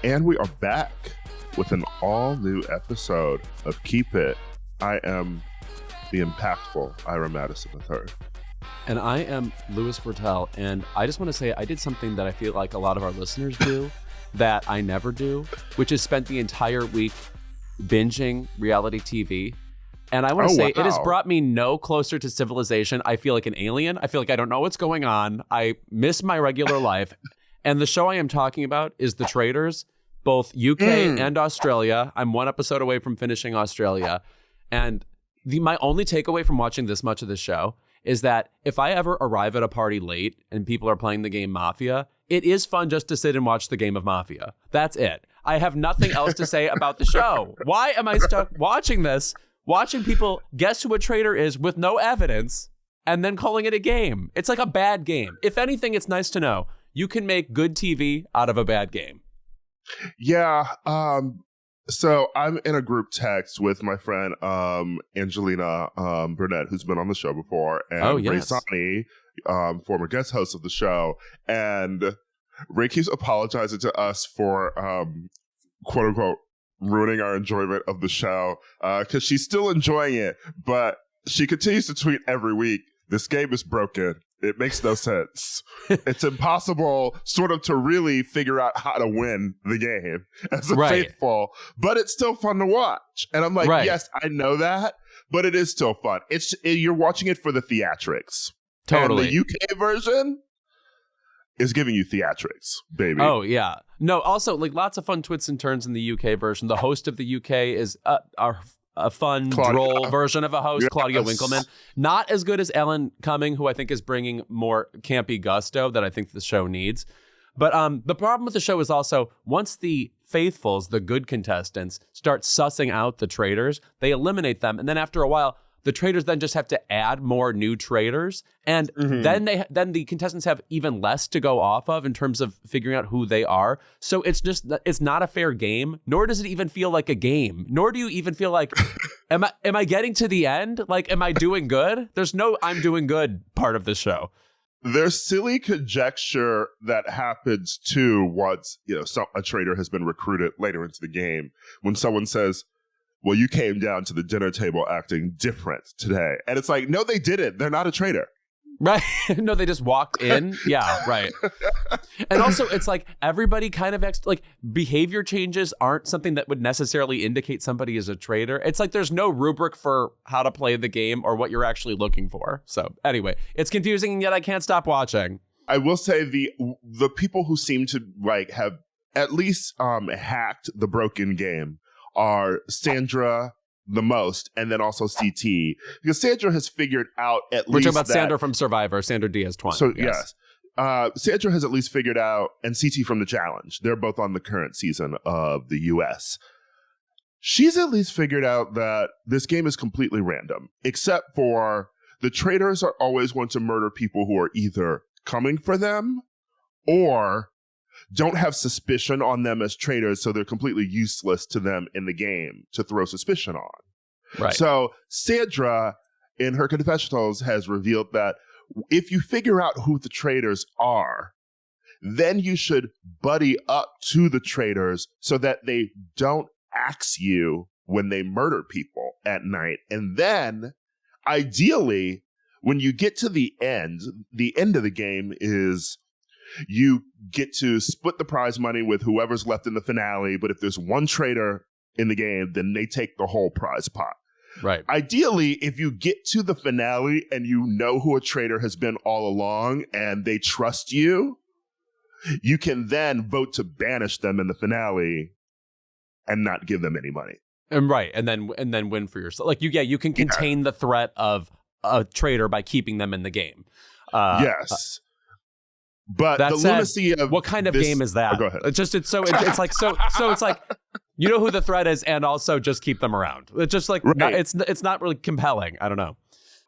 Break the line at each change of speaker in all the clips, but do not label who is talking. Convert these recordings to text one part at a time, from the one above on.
And we are back with an all-new episode of Keep It. I am the impactful Ira Madison III.
And I am Louis Bertel, and I just want to say I did something that I feel like a lot of our listeners do that I never do, which is spent the entire week binging reality TV. And I want to say it has brought me no closer to civilization. I feel like an alien. I feel like I don't know what's going on. I miss my regular life. And the show I am talking about is The Traitors, both UK and Australia. I'm one episode away from finishing Australia. And my only takeaway from watching this much of the show is that if I ever arrive at a party late and people are playing the game Mafia, it is fun just to sit and watch the game of Mafia. That's it. I have nothing else to say about the show. Why am I stuck watching this, watching people guess who a traitor is with no evidence and then calling it a game? It's like a bad game. If anything, it's nice to know you can make good TV out of a bad game.
Yeah. So I'm in a group text with my friend Angelina Burnett, who's been on the show before, and Ray Sani, former guest host of the show. And Ray keeps apologizing to us for quote unquote ruining our enjoyment of the show because she's still enjoying it, but she continues to tweet every week, "This game is broken. It makes no sense. It's impossible sort of to really figure out how to win the game as a faithful, but it's still fun to watch." And I'm like, yes, I know that, but it is still fun. You're watching it for the theatrics.
Totally.
And the UK version is giving you theatrics, baby.
Oh, yeah. No, also, like, lots of fun twists and turns in the UK version. The host of the UK is a fun, droll version of a host, Claudia Winkleman. Not as good as Ellen Cumming, who I think is bringing more campy gusto that I think the show needs. But the problem with the show is also, once the faithfuls, the good contestants, start sussing out the traitors, they eliminate them. And then after a while, the traitors then just have to add more new traitors. And then the contestants have even less to go off of in terms of figuring out who they are. So it's not a fair game, nor does it even feel like a game. Nor do you even feel like, am I getting to the end? Like, am I doing good? There's no I'm doing good part of the show.
There's silly conjecture that happens too once, a traitor has been recruited later into the game. When someone says, "Well, you came down to the dinner table acting different today." And it's like, no, they didn't. They're not a traitor.
Right. No, they just walked in. Yeah, right. And also, it's like everybody kind of behavior changes aren't something that would necessarily indicate somebody is a traitor. It's like there's no rubric for how to play the game or what you're actually looking for. So anyway, it's confusing, and yet I can't stop watching.
I will say the people who seem to have at least hacked the broken game are Sandra the most, and then also CT, because Sandra has figured out at least.
We're talking about Sandra from Survivor, Sandra Diaz-Twine.
So yes. Sandra has at least figured out, and CT from The Challenge. They're both on the current season of the US. She's at least figured out that this game is completely random, except for the traitors are always going to murder people who are either coming for them or don't have suspicion on them as traitors, so they're completely useless to them in the game to throw suspicion on.
Right.
So Sandra, in her confessionals, has revealed that if you figure out who the traitors are, then you should buddy up to the traitors so that they don't axe you when they murder people at night. And then, ideally, when you get to the end of the game is you get to split the prize money with whoever's left in the finale. But if there's one traitor in the game, then they take the whole prize pot.
Right.
Ideally, if you get to the finale and you know who a traitor has been all along and they trust you, you can then vote to banish them in the finale and not give them any money.
And right. And then win for yourself. Like you can contain the threat of a traitor by keeping them in the game.
Yes. But the lunacy of
what kind of game is that?
Oh, go ahead.
It's like you know who the threat is, and also just keep them around. It's just like it's not really compelling. I don't know.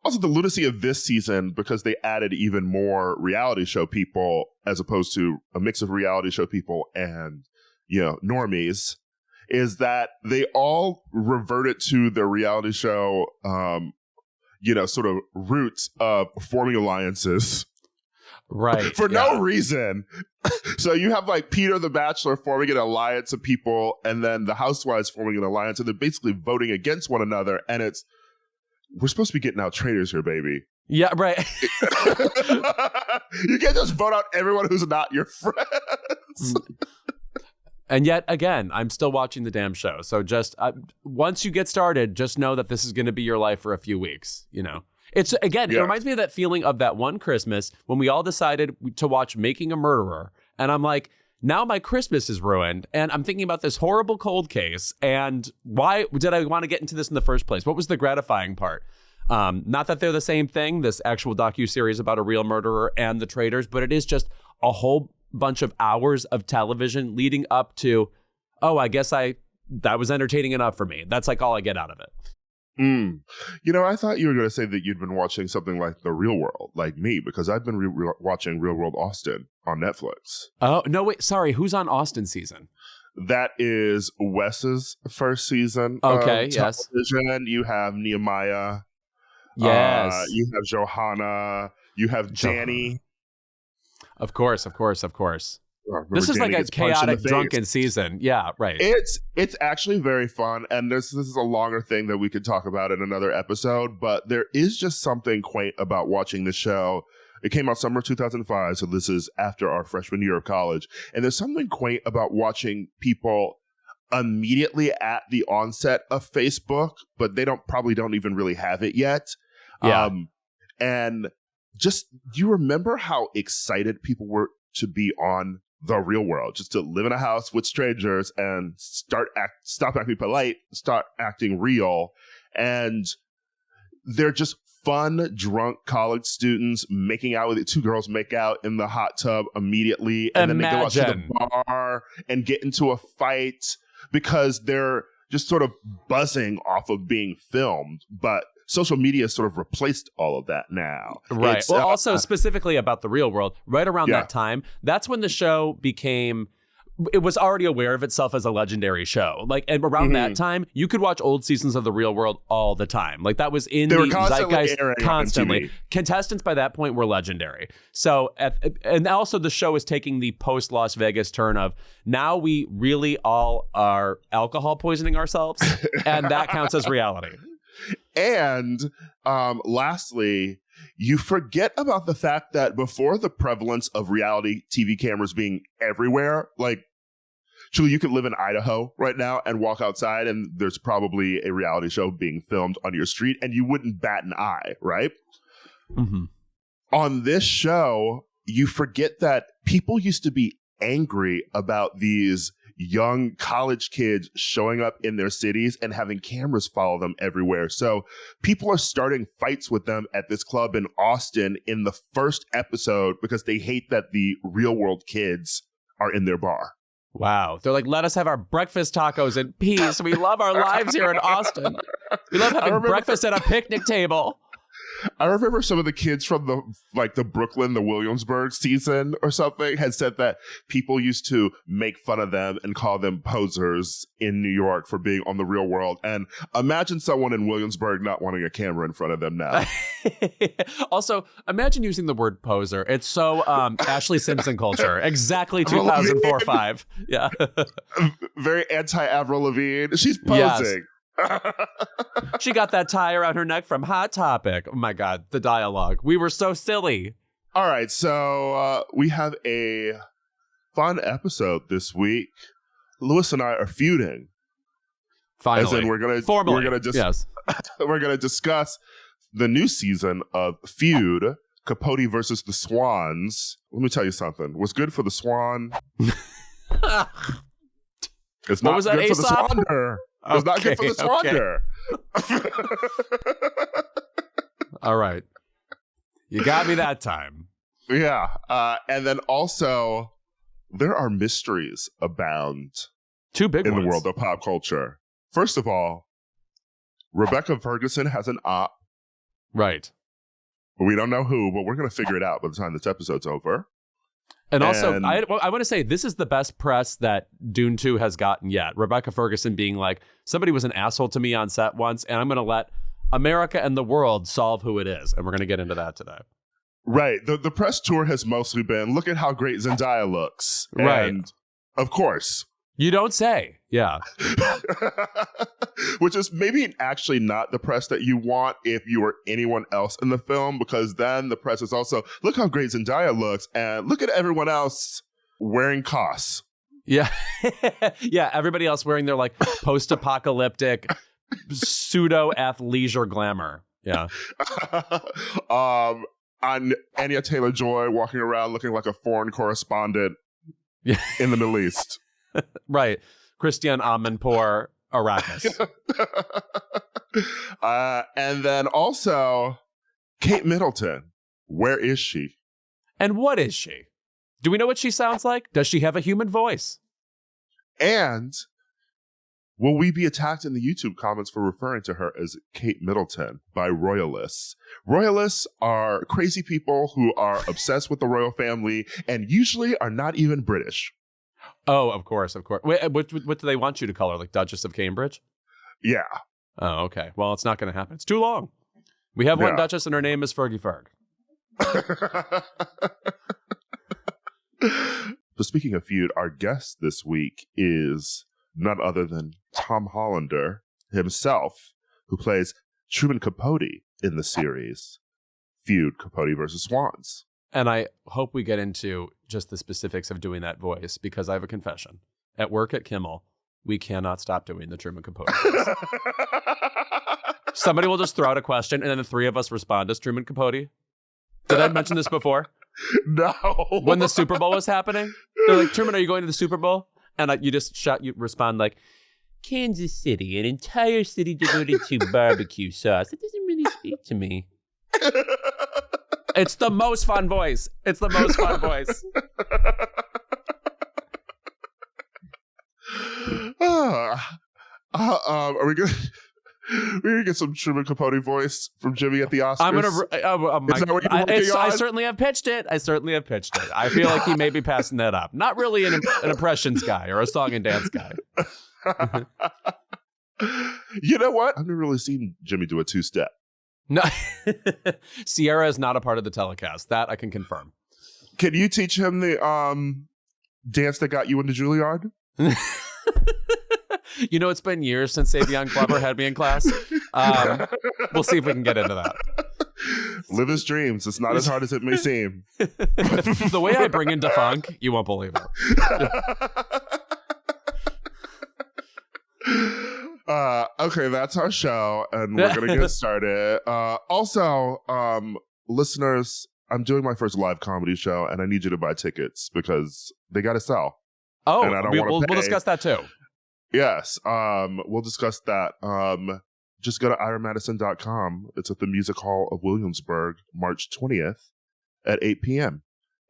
Also, the lunacy of this season, because they added even more reality show people as opposed to a mix of reality show people and normies, is that they all reverted to their reality show, sort of roots of forming alliances.
Right.
For no reason. So you have like Peter the Bachelor forming an alliance of people, and then the Housewives forming an alliance, and they're basically voting against one another. And we're supposed to be getting out traitors here, baby.
Yeah, right.
You can't just vote out everyone who's not your friends.
And yet again, I'm still watching the damn show. So just once you get started, just know that this is going to be your life for a few weeks, you know. It's again, It reminds me of that feeling of that one Christmas when we all decided to watch Making a Murderer. And I'm like, now my Christmas is ruined. And I'm thinking about this horrible cold case. And why did I want to get into this in the first place? What was the gratifying part? Not that they're the same thing, this actual docuseries about a real murderer and the Traitors, but it is just a whole bunch of hours of television leading up to, I guess that was entertaining enough for me. That's like all I get out of it.
You know, I thought you were going to say that you'd been watching something like The Real World, like me, because I've been watching Real World Austin on Netflix.
Oh, no, wait, sorry. Who's on Austin season?
That is Wes's first season.
Okay,
of
yes.
television. You have Nehemiah.
Yes.
You have Johanna. You have Danny.
Of course. This is
Danny
like a chaotic, drunken season. Yeah, right.
It's actually very fun, and this is a longer thing that we could talk about in another episode, but there is just something quaint about watching the show. It came out summer 2005, so this is after our freshman year of college, and there's something quaint about watching people immediately at the onset of Facebook, but they probably don't even really have it yet.
Yeah.
And just, do you remember how excited people were to be on The Real World, just to live in a house with strangers and stop acting polite, start acting real. And they're just fun, drunk college students making out with it. Two girls make out in the hot tub immediately. And then they go out to the bar and get into a fight because they're just sort of buzzing off of being filmed. But social media has sort of replaced all of that now.
Right. Well, also specifically about The Real World, right around that time, that's when the show it was already aware of itself as a legendary show. Like, and around that time, you could watch old seasons of The Real World all the time. Like, that was in the zeitgeist constantly. Contestants by that point were legendary. So, and also the show is taking the post-Las Vegas turn of, now we really all are alcohol poisoning ourselves, and that counts as reality.
And lastly, you forget about the fact that before the prevalence of reality TV cameras being everywhere, like, truly, you could live in Idaho right now and walk outside and there's probably a reality show being filmed on your street and you wouldn't bat an eye, right?
Mm-hmm.
On this show, you forget that people used to be angry about these young college kids showing up in their cities and having cameras follow them everywhere. So people are starting fights with them at this club in Austin in the first episode because they hate that the Real World kids are in their bar.
Wow. They're like, let us have our breakfast tacos in peace. We love our lives here in Austin. We love having breakfast at a picnic table.
I remember some of the kids from the Brooklyn, the Williamsburg season or something had said that people used to make fun of them and call them posers in New York for being on The Real World. And imagine someone in Williamsburg not wanting a camera in front of them now.
Also, imagine using the word poser. It's so Ashley Simpson culture. Exactly 2004-05. Yeah.
Very anti-Avril Lavigne. She's posing. Yes.
She got that tie around her neck from Hot Topic. Oh my God, the dialogue. We were so silly.
All right, so we have a fun episode this week. Louis and I are feuding.
Finally.
As in we're gonna discuss the new season of Feud, Capote versus the Swans. Let me tell you something. What's good for the Swan? It's not good for the Swander. It's not good for the Swander.
All right. You got me that time.
Yeah. And then also, there are mysteries abound.
Two big ones.
In the world of pop culture. First of all, Rebecca Ferguson has an op.
Right.
We don't know who, but we're going to figure it out by the time this episode's over.
And also, I want to say, this is the best press that Dune 2 has gotten yet. Rebecca Ferguson being like, somebody was an asshole to me on set once, and I'm going to let America and the world solve who it is. And we're going to get into that today.
Right. The press tour has mostly been, look at how great Zendaya looks.
Right.
And of course.
You don't say. Yeah.
Which is maybe actually not the press that you want if you were anyone else in the film, because then the press is also, look how great Zendaya looks and look at everyone else wearing costs.
Yeah. Yeah. Everybody else wearing their like post-apocalyptic pseudo athleisure glamour. Yeah.
On Anya Taylor-Joy walking around looking like a foreign correspondent in the Middle East.
Right. Christiane Amanpour, Arrakis.
And then also Kate Middleton. Where is she?
And what is she? Do we know what she sounds like? Does she have a human voice?
And will we be attacked in the YouTube comments for referring to her as Kate Middleton by royalists? Royalists are crazy people who are obsessed with the royal family and usually are not even British.
Oh, of course, of course. Wait, what do they want you to call her? Like Duchess of Cambridge?
Yeah.
Oh, okay. Well, it's not going to happen. It's too long. We have one Duchess and her name is Fergie Ferg.
But speaking of Feud, our guest this week is none other than Tom Hollander himself, who plays Truman Capote in the series Feud, Capote versus Swans.
And I hope we get into just the specifics of doing that voice, because I have a confession. At work at Kimmel, we cannot stop doing the Truman Capote voice. Somebody will just throw out a question, and then the three of us respond as Truman Capote. Did I mention this before?
No.
When the Super Bowl was happening, they're like, Truman, are you going to the Super Bowl? And you respond like, Kansas City, an entire city devoted to barbecue sauce. It doesn't really speak to me. It's the most fun voice. It's the most fun voice.
Are we good? We're gonna get some Truman Capote voice from Jimmy at the Oscars.
I'm gonna.
Is that what you're working on?
I certainly have pitched it. I feel like he may be passing that up. Not really an impressions guy or a song and dance guy.
You know what? I've never really seen Jimmy do a two-step.
No, Sierra is not a part of the telecast. That I can confirm.
Can you teach him the dance that got you into Juilliard?
You know, it's been years since Savion Glover had me in class. We'll see if we can get into that.
Live his dreams. It's not as hard as it may seem.
The way I bring into funk, you won't believe it.
Okay, that's our show, and we're going to get started. Also, listeners, I'm doing my first live comedy show, and I need you to buy tickets because they got to sell.
Oh,
and I don't
we'll discuss that too.
Yes, we'll discuss that. Just go to iramadison.com. It's at the Music Hall of Williamsburg, March 20th at 8 p.m.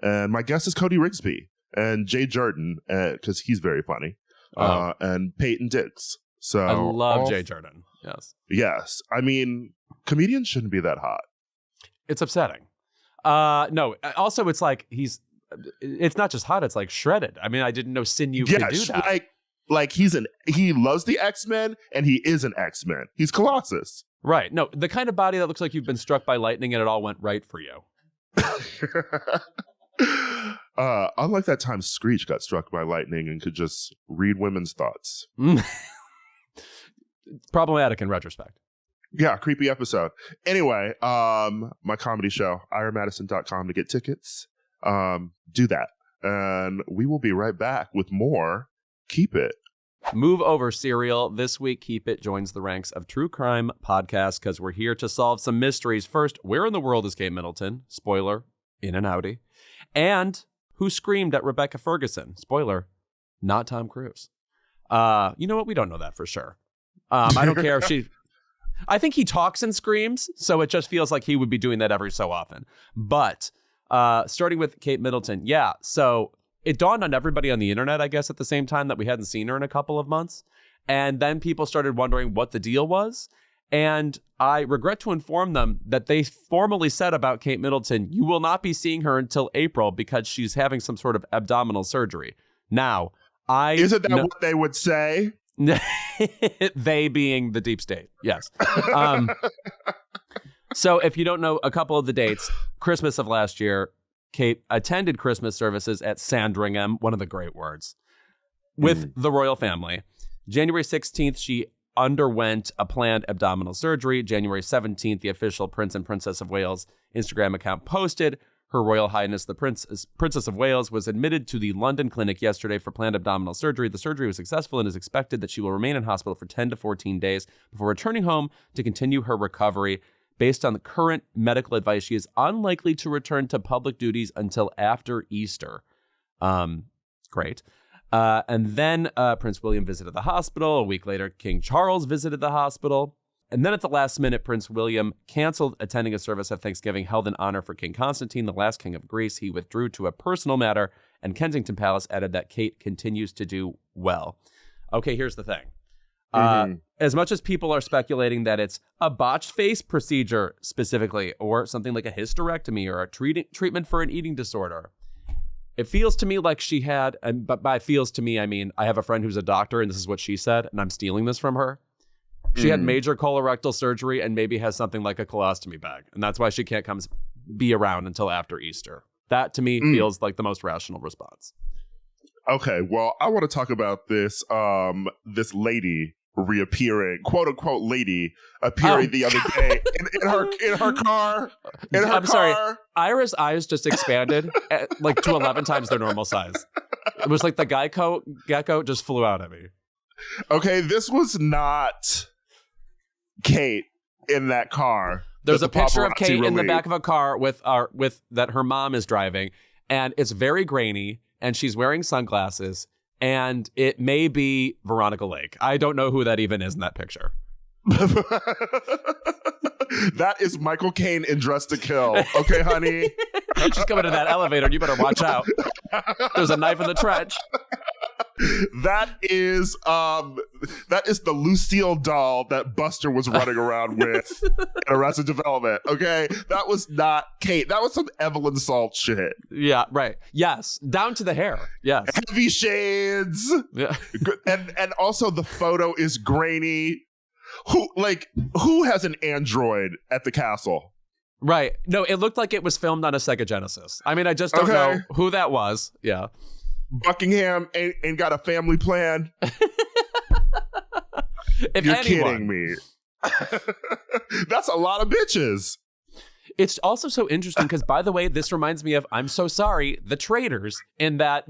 And my guest is Cody Rigsby and Jay Jordan, because he's very funny, and Peyton Dix. So
I love Jay Jordan. Yes.
Yes. I mean, comedians shouldn't be that hot.
It's upsetting. No, also it's like it's not just hot, it's like shredded. I mean, I didn't know Sinew could do that.
Like he loves the X-Men and he is an X-Men. He's Colossus.
Right. No, the kind of body that looks like you've been struck by lightning and it all went right for you.
Unlike that time Screech got struck by lightning and could just read women's thoughts.
Problematic in retrospect.
Yeah, creepy episode. Anyway, my comedy show, iramadison.com to get tickets. Do that. And we will be right back with more Keep It.
Move over, Serial. This week, Keep It joins the ranks of true crime podcasts because we're here to solve some mysteries. First, where in the world is Kate Middleton? Spoiler, in an Audi. And who screamed at Rebecca Ferguson? Spoiler, not Tom Cruise. You know what? We don't know that for sure. I don't care if she... I think he talks and screams, so it just feels like he would be doing that every so often. But starting with Kate Middleton, yeah, so it dawned on everybody on the internet, I guess, at the same time that we hadn't seen her in a couple of months. And then people started wondering what the deal was. And I regret to inform them that they formally said about Kate Middleton, you will not be seeing her until April because she's having some sort of abdominal surgery. Now,
Isn't that what they would say?
They being the deep state, yes. So if you don't know a couple of the dates, Christmas of last year, Kate attended Christmas services at Sandringham, one of the great words, with the royal family. January 16th, she underwent a planned abdominal surgery. January 17th, the official Prince and Princess of Wales Instagram account posted, Her Royal Highness the Princess of Wales was admitted to the London clinic yesterday for planned abdominal surgery. The surgery was successful and is expected that she will remain in hospital for 10 to 14 days before returning home to continue her recovery. Based on the current medical advice, she is unlikely to return to public duties until after Easter. Great. And then Prince William visited the hospital. A week later, King Charles visited the hospital. And then at the last minute, Prince William canceled attending a service at Thanksgiving held in honor for King Constantine, the last king of Greece. He withdrew to a personal matter, and Kensington Palace added that Kate continues to do well. Okay, here's the thing. As much as people are speculating that it's a botched face procedure specifically, or something like a hysterectomy or a treatment for an eating disorder, it feels to me like she had, but by feels to me, I mean, I have a friend who's a doctor and this is what she said, and I'm stealing this from her. She had major colorectal surgery and maybe has something like a colostomy bag. And that's why she can't be around until after Easter. That to me feels like the most rational response.
Okay, well, I want to talk about this this lady reappearing, quote unquote lady appearing the other day in her car.
Sorry, Ira's eyes just expanded like to 11 times their normal size. It was like the gecko just flew out at me.
Okay, this was not Kate in that car.
There's a picture of Kate in the back of a car with that her mom is driving, and it's very grainy, and she's wearing sunglasses, and it may be Veronica Lake. I don't know who that even is in that picture.
That is Michael Caine in Dress to Kill. Okay, honey.
She's coming to that elevator, and you better watch out. There's a knife in the trench.
That is the Lucille doll that Buster was running around with in Arrested Development. Okay, that was not Kate. That was some Evelyn Salt shit.
Yeah, right. Yes, down to the hair. Yes,
heavy shades.
Yeah,
and also the photo is grainy. Who has an Android at the castle?
Right. No, it looked like it was filmed on a Sega Genesis. I mean, I just don't know who that was. Yeah.
Buckingham ain't got a family plan. You're kidding me. That's a lot of bitches.
It's also so interesting because, by the way, this reminds me of, I'm so sorry, the Traitors, in that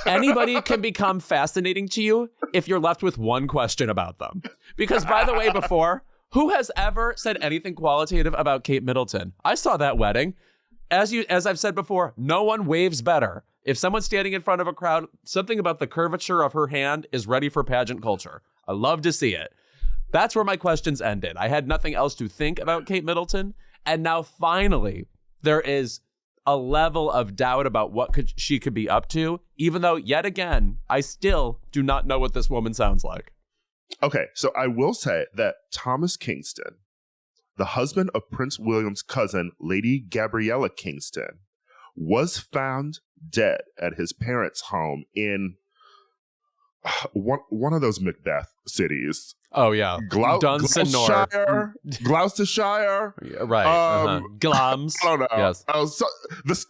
anybody can become fascinating to you if you're left with one question about them. Because, by the way, before, who has ever said anything qualitative about Kate Middleton? I saw that wedding. As I've said before, no one waves better. If someone's standing in front of a crowd, something about the curvature of her hand is ready for pageant culture. I love to see it. That's where my questions ended. I had nothing else to think about Kate Middleton. And now finally, there is a level of doubt about what she could be up to, even though, yet again, I still do not know what this woman sounds like.
Okay, so I will say that Thomas Kingston, the husband of Prince William's cousin, Lady Gabriella Kingston, was found dead at his parents' home in one of those Macbeth cities.
Oh, yeah.
Gloucestershire. Gloucestershire.
Yeah, right. Glams.
I don't know.
Yes.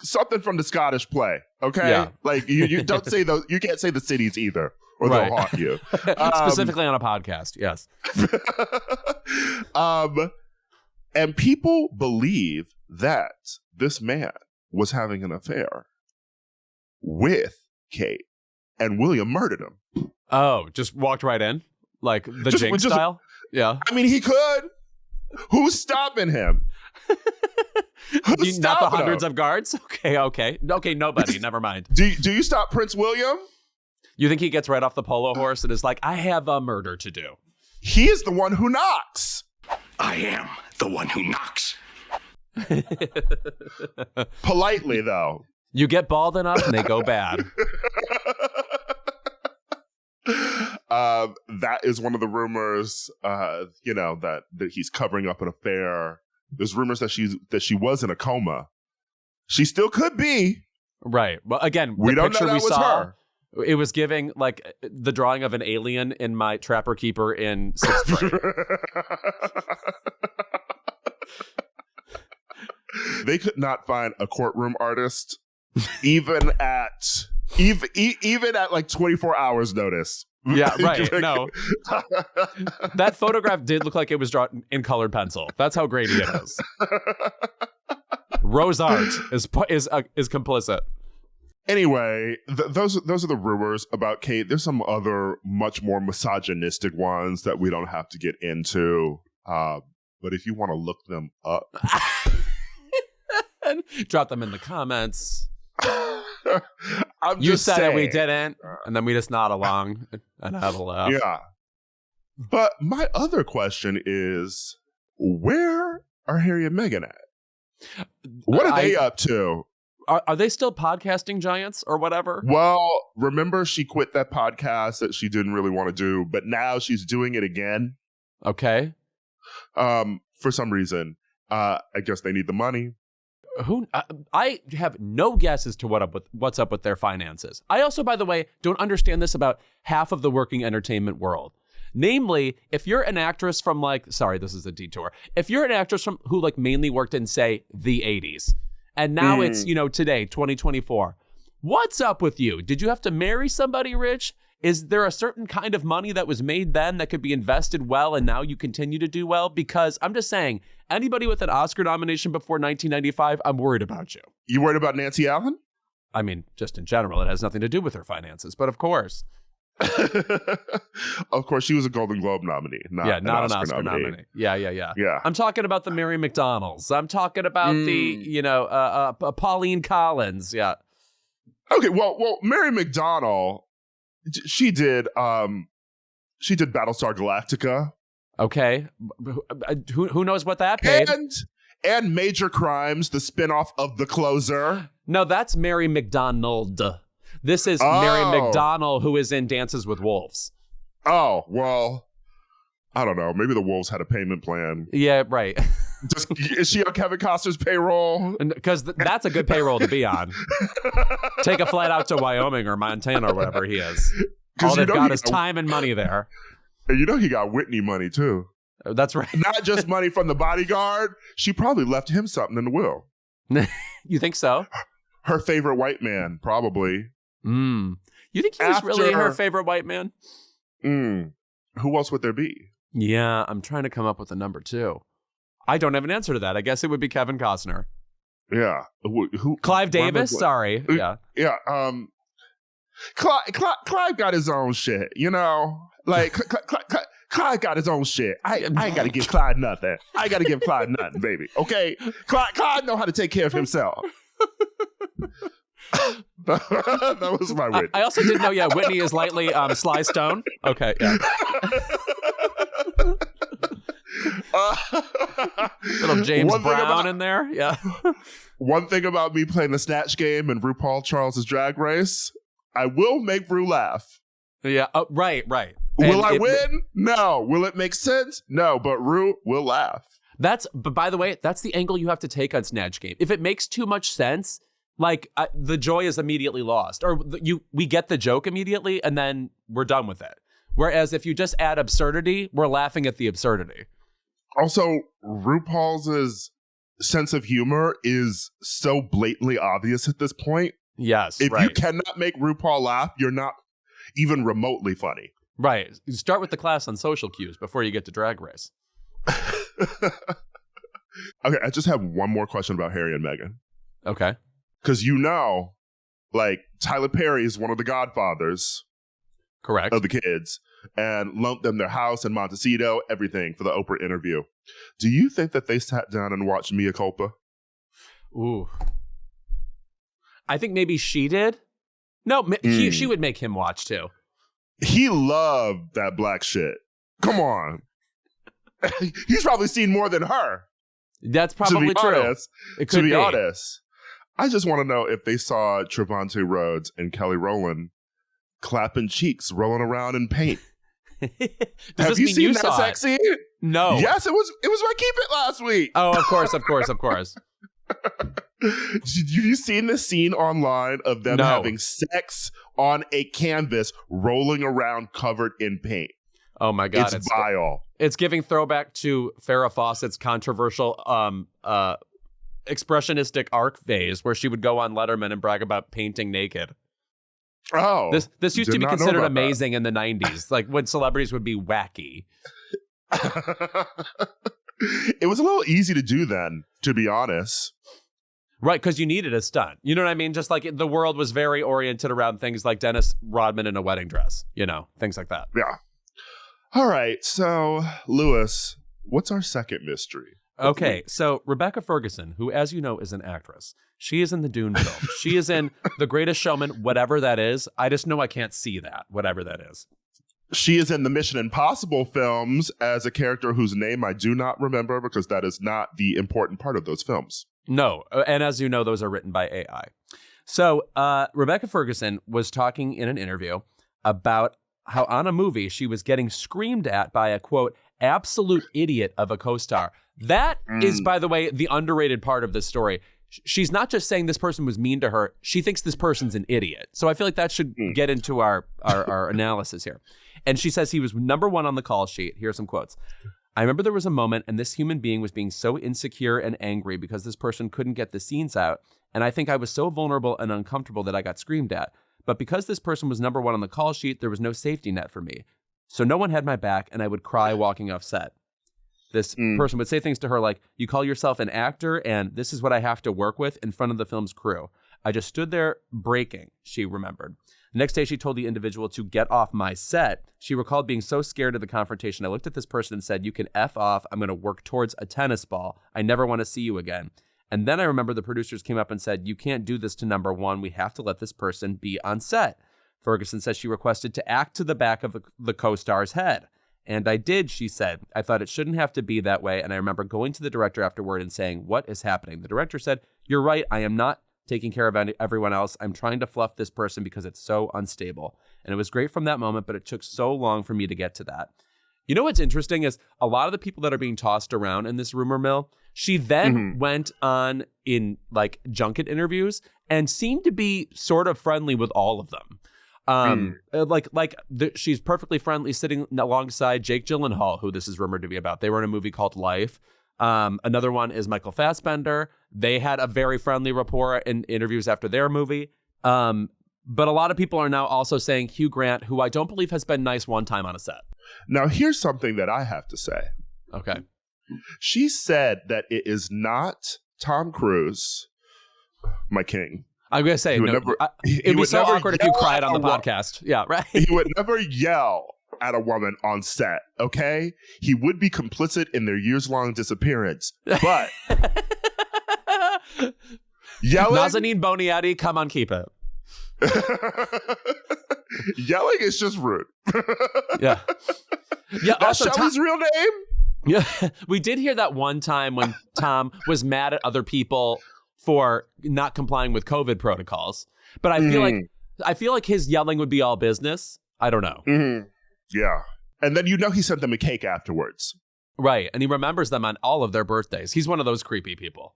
Something from the Scottish play. Okay? Yeah. Like, you don't say those. You can't say the cities either, or they'll haunt you.
Specifically on a podcast. Yes.
And people believe that this man was having an affair with Kate, and William murdered him.
Oh, just walked right in? Like the Jinx style? Yeah.
I mean, he could. Who's stopping him?
Not the hundreds of guards? Okay, nobody. Never mind.
Do you stop Prince William?
You think he gets right off the polo horse and is like, I have a murder to do?
He is the one who knocks.
I am the one who knocks.
Politely, though.
You get bald enough and they go bad.
That is one of the rumors, that he's covering up an affair. There's rumors that she was in a coma. She still could be.
Right. Well, again,
we
the
don't
picture
know that
we
was
saw,
her.
It was giving like the drawing of an alien in my Trapper Keeper in 6th grade.
they could not find a courtroom artist even at like 24 hours notice.
Yeah, right. No. That photograph did look like it was drawn in colored pencil. That's how grainy it is. Rose Art is complicit.
Anyway, those are the rumors about Kate. There's some other much more misogynistic ones that we don't have to get into. But if you want to look them up,
drop them in the comments.
You
said it, we didn't, and then we just nod along and have a laugh.
Yeah. But my other question is, where are Harry and Meghan at? What are they up to?
Are they still podcasting giants or whatever?
Well, remember she quit that podcast that she didn't really want to do, but now she's doing it again.
Okay.
For some reason, I guess they need the money.
I have no guess as to what's up with their finances. I also, by the way, don't understand this about half of the working entertainment world. Namely, if you're an actress from this is a detour. If you're an actress who mainly worked in, say, the 80s, and now it's, today, 2024, what's up with you? Did you have to marry somebody rich? Is there a certain kind of money that was made then that could be invested well and now you continue to do well? Because I'm just saying, anybody with an Oscar nomination before 1995, I'm worried about you.
You worried about Nancy Allen?
I mean, just in general, it has nothing to do with her finances, but of course.
Of course, she was a Golden Globe nominee, not an Oscar nominee.
Yeah. I'm talking about the Mary McDonnells. I'm talking about the, Pauline Collins. Yeah.
Okay, well, Mary McDonnell, she did Battlestar Galactica.
Okay. Who knows what that paid?
And Major Crimes, the spinoff of The Closer.
No, that's Mary McDonald. This is Mary McDonnell, who is in Dances with Wolves.
Oh, well, I don't know. Maybe the Wolves had a payment plan.
Yeah, right.
Is she on Kevin Costner's payroll?
Because that's a good payroll to be on. Take a flight out to Wyoming or Montana or whatever he is. All they've got is time and money there.
And he got Whitney money, too.
That's right.
Not just money from the bodyguard. She probably left him something in the will.
You think so?
Her favorite white man, probably.
You think he was really her favorite white man?
Who else would there be?
Yeah, I'm trying to come up with a number, too. I don't have an answer to that. I guess it would be Kevin Costner.
Yeah. Who?
Clive Davis? Sorry. Yeah.
Yeah. Clive got his own shit, Clyde got his own shit. I ain't got to give Clyde nothing. I got to give Clyde nothing, baby. Okay? Clyde know how to take care of himself. That was my Whitney.
I also didn't know, Whitney is lightly Sly Stone. Okay, yeah. Little James Brown in there, yeah.
One thing about me playing the Snatch Game and RuPaul Charles's Drag Race, I will make Ru laugh.
Yeah, right.
Will I win? No. Will it make sense? No, but Ru will laugh.
But by the way, that's the angle you have to take on Snatch Game. If it makes too much sense, the joy is immediately lost, or we get the joke immediately, and then we're done with it. Whereas if you just add absurdity, we're laughing at the absurdity.
Also, RuPaul's sense of humor is so blatantly obvious at this point.
Yes,
if you cannot make RuPaul laugh, you're not even remotely funny.
Right. You start with the class on social cues before you get to Drag Race.
Okay, I just have one more question about Harry and Meghan.
Okay.
Because Tyler Perry is one of the godfathers.
Correct.
Of the kids, and loaned them their house in Montecito, everything for the Oprah interview. Do you think that they sat down and watched Mea Culpa?
Ooh. I think maybe she did. No, she would make him watch too.
He loved that black shit. Come on. He's probably seen more than her.
That's probably true.
Honest, to be honest. I just want to know if they saw Trevante Rhodes and Kelly Rowland clapping cheeks, rolling around in paint. Have you seen that sex scene?
No.
Yes, it was my Keep It last week.
Oh, of course.
Have you seen the scene online of them having sex on a canvas, rolling around covered in paint?
Oh my God.
It's vile.
It's giving throwback to Farrah Fawcett's controversial expressionistic art phase where she would go on Letterman and brag about painting naked.
Oh,
this used to be considered amazing in the 90s, like when celebrities would be wacky.
It was a little easy to do then, to be honest.
Right, because you needed a stunt. You know what I mean? Just like the world was very oriented around things like Dennis Rodman in a wedding dress, things like that.
Yeah. All right, so Louis, what's our second mystery?
Okay, so Rebecca Ferguson, who, as you know, is an actress. She is in the Dune film. She is in The Greatest Showman, whatever that is. I just know I can't see that, whatever that is.
She is in the Mission Impossible films as a character whose name I do not remember because that is not the important part of those films.
No, and as you know, those are written by AI. So Rebecca Ferguson was talking in an interview about how on a movie she was getting screamed at by a, quote, absolute idiot of a co-star. That is, by the way, the underrated part of this story. She's not just saying this person was mean to her. She thinks this person's an idiot. So I feel like that should get into our analysis here. And she says he was number one on the call sheet. Here are some quotes. I remember there was a moment and this human being was being so insecure and angry because this person couldn't get the scenes out. And I think I was so vulnerable and uncomfortable that I got screamed at. But because this person was number one on the call sheet, there was no safety net for me. So no one had my back and I would cry walking off set. This person would say things to her like, you call yourself an actor and this is what I have to work with in front of the film's crew. I just stood there breaking, she remembered. The next day, she told the individual to get off my set. She recalled being so scared of the confrontation. I looked at this person and said, you can F off. I'm going to work towards a tennis ball. I never want to see you again. And then I remember the producers came up and said, you can't do this to number one. We have to let this person be on set. Ferguson says she requested to act to the back of the co-star's head. And I did, she said. I thought it shouldn't have to be that way. And I remember going to the director afterward and saying, what is happening? The director said, you're right. I am not taking care of everyone else. I'm trying to fluff this person because it's so unstable. And it was great from that moment, but it took so long for me to get to that. You know what's interesting is a lot of the people that are being tossed around in this rumor mill, she then went on in like junket interviews and seemed to be sort of friendly with all of them. She's perfectly friendly sitting alongside Jake Gyllenhaal, who this is rumored to be about. They were in a movie called Life. Another one is Michael Fassbender. They had a very friendly rapport in interviews after their movie. But a lot of people are now also saying Hugh Grant, who I don't believe has been nice one time on a set.
Now, here's something that I have to say.
Okay.
She said that it is not Tom Cruise, my king.
I'm going to say, it'd be so awkward if you cried on the podcast. Yeah, right.
He would never yell at a woman on set, okay? He would be complicit in their years-long disappearance, but yelling...
Nazanin Boniadi, come on, keep it.
Yelling is just rude.
Yeah. Yeah.
That's Shelley's real name?
Yeah. We did hear that one time when Tom was mad at other people for not complying with COVID protocols. But I feel like his yelling would be all business. I don't know.
Yeah. And then he sent them a cake afterwards.
Right. And he remembers them on all of their birthdays. He's one of those creepy people.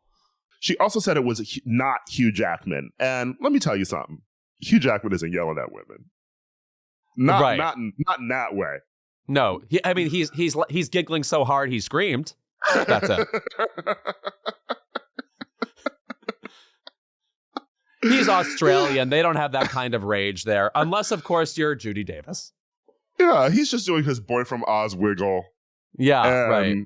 She also said it was not Hugh Jackman. And let me tell you something. Hugh Jackman isn't yelling at women. Not in that way.
No. He's giggling so hard he screamed. That's it. He's Australian. They don't have that kind of rage there. Unless, of course, you're Judy Davis.
Yeah, he's just doing his boy from Oz wiggle.
Yeah, right.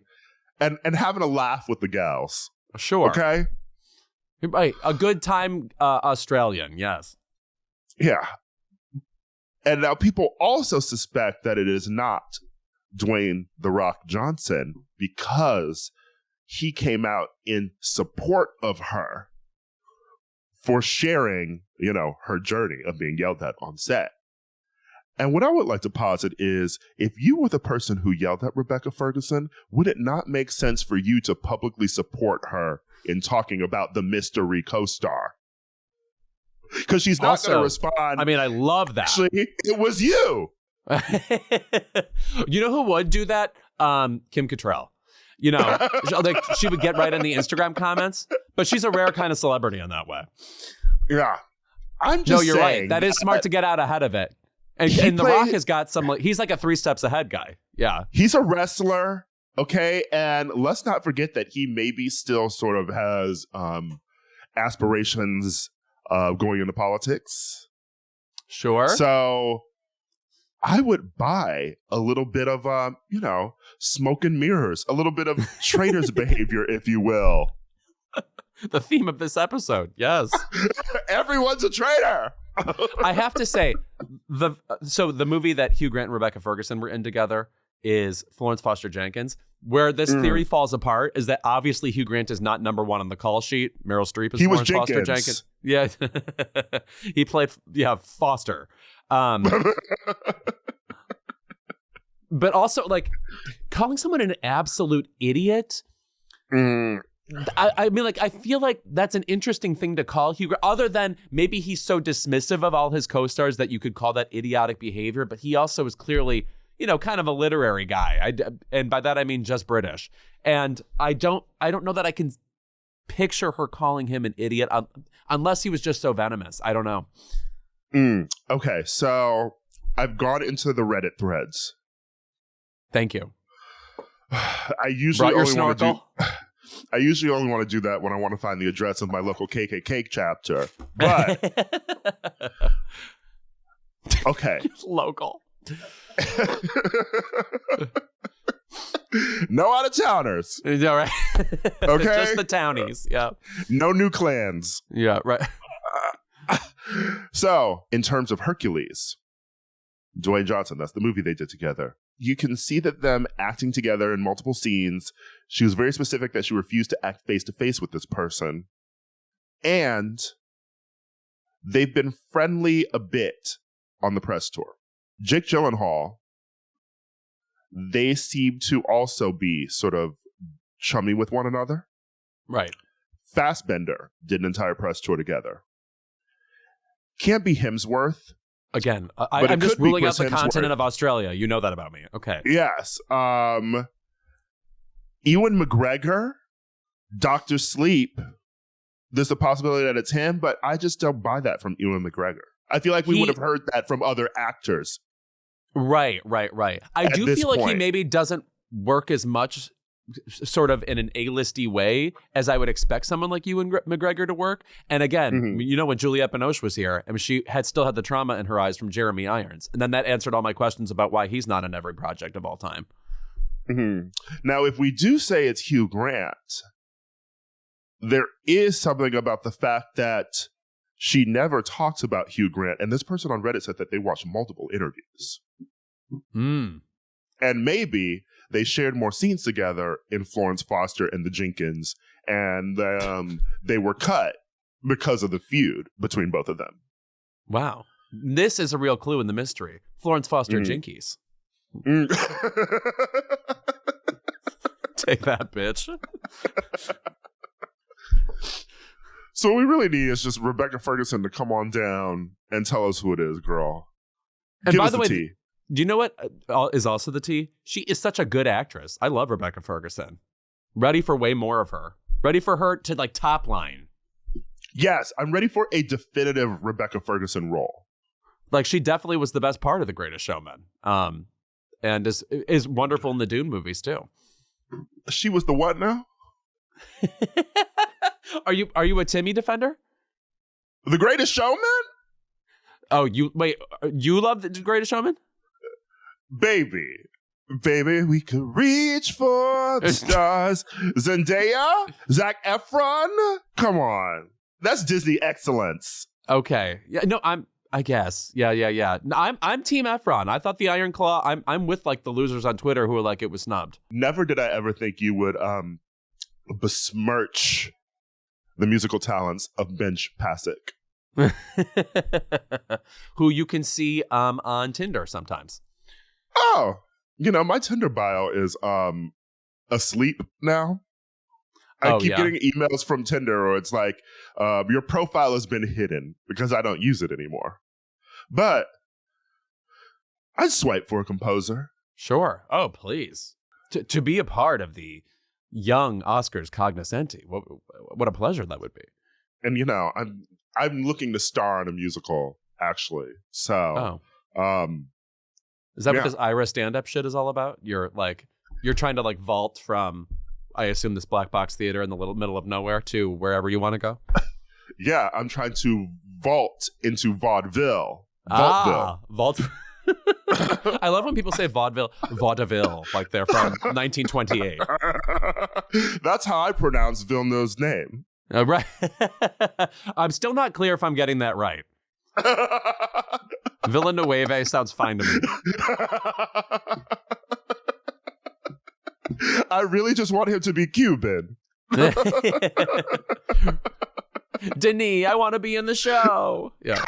And having a laugh with the gals.
Sure.
Okay?
Right. A good time Australian, yes.
Yeah. And now people also suspect that it is not Dwayne "The Rock" Johnson because he came out in support of her for sharing, her journey of being yelled at on set. And what I would like to posit is, if you were the person who yelled at Rebecca Ferguson, would it not make sense for you to publicly support her in talking about the mystery co-star? Because she's not going to respond. I
mean, I love that.
Actually, it was you.
You know who would do that? Kim Cattrall. She would get right in the Instagram comments, but she's a rare kind of celebrity in that way.
Yeah. I'm just
you're
saying,
right. That is smart to get out ahead of it. And The Rock has got he's like a 3 steps ahead guy. Yeah.
He's a wrestler. Okay, and let's not forget that he maybe still sort of has aspirations of going into politics.
Sure.
So I would buy a little bit of, smoke and mirrors, a little bit of traitors behavior, if you will.
The theme of this episode, yes.
Everyone's a traitor.
I have to say, the movie that Hugh Grant and Rebecca Ferguson were in together is Florence Foster Jenkins. Where this theory falls apart is that obviously Hugh Grant is not number one on the call sheet. Meryl Streep is Florence Foster Jenkins. Yeah, he played Foster. But also, like, calling someone an absolute idiot. I mean, like, I feel like that's an interesting thing to call Hugh Grant, other than maybe he's so dismissive of all his co-stars that you could call that idiotic behavior. But he also is clearly, kind of a literary guy. And by that, I mean just British. And I don't know that I can picture her calling him an idiot unless he was just so venomous. I don't know.
Okay, so I've gone into the Reddit threads.
Thank you.
I usually only want to do that when I want to find the address of my local KKK chapter. But okay,
local.
No out-of-towners.
Yeah, right.
Okay,
just the townies. Yeah.
No new clans.
Yeah, right.
So, in terms of Hercules, Dwayne Johnson, that's the movie they did together. You can see that them acting together in multiple scenes. She was very specific that she refused to act face-to-face with this person. And they've been friendly a bit on the press tour. Jake Gyllenhaal, they seem to also be sort of chummy with one another.
Right.
Fassbender did an entire press tour together. Can't be Hemsworth.
Again, I'm just ruling out the continent of Australia. You know that about me. Okay.
Yes. Ewan McGregor, Dr. Sleep. There's a possibility that it's him, but I just don't buy that from Ewan McGregor. I feel like we would have heard that from other actors. Right.
I do feel like he maybe doesn't work as much sort of in an A-listy way as I would expect someone like Ewan McGregor to work. And again, when Juliette Binoche was here, I mean, she still had the trauma in her eyes from Jeremy Irons. And then that answered all my questions about why he's not in every project of all time.
Now, if we do say it's Hugh Grant, there is something about the fact that she never talks about Hugh Grant. And this person on Reddit said that they watched multiple interviews. And maybe they shared more scenes together in Florence Foster and the Jenkins, and they were cut because of the feud between both of them.
Wow. This is a real clue in the mystery. Florence Foster Jinkies. Take that, bitch.
So what we really need is just Rebecca Ferguson to come on down and tell us who it is, girl.
And by the way, tea. Do you know what is also the tea? She is such a good actress. I love Rebecca Ferguson. Ready for way more of her. Ready for her to top line.
Yes, I'm ready for a definitive Rebecca Ferguson role.
Like, she definitely was the best part of The Greatest Showman. And is wonderful in the Dune movies too.
She was the what now?
Are you a Timmy defender?
The Greatest Showman?
Oh, you love The Greatest Showman?
Baby, we could reach for the stars. Zendaya? Zac Efron? Come on. That's Disney excellence.
Okay. Yeah, no, I guess. Yeah. I'm Team Efron. I thought the Iron Claw, I'm with like the losers on Twitter who are like, it was snubbed.
Never did I ever think you would besmirch the musical talents of Benj Pasek.
Who you can see on Tinder sometimes.
Oh, my Tinder bio is asleep now. I keep getting emails from Tinder or it's like, your profile has been hidden because I don't use it anymore. But I'd swipe for a composer.
Sure. Oh, please. To be a part of the young Oscars cognoscenti. What a pleasure that would be.
And, I'm looking to star in a musical, actually. So,
is that what this Ira stand-up shit is all about? You're like You're trying to like vault from, I assume, this black box theater in the middle of nowhere to wherever you want to go.
Yeah, I'm trying to vault into vaudeville.
Vault. I love when people say vaudeville, like they're from 1928.
That's how I pronounce Villeneuve's name.
Right. I'm still not clear if I'm getting that right. Villanueve sounds fine to me.
I really just want him to be Cuban.
Denis, I want to be in the show. Yeah.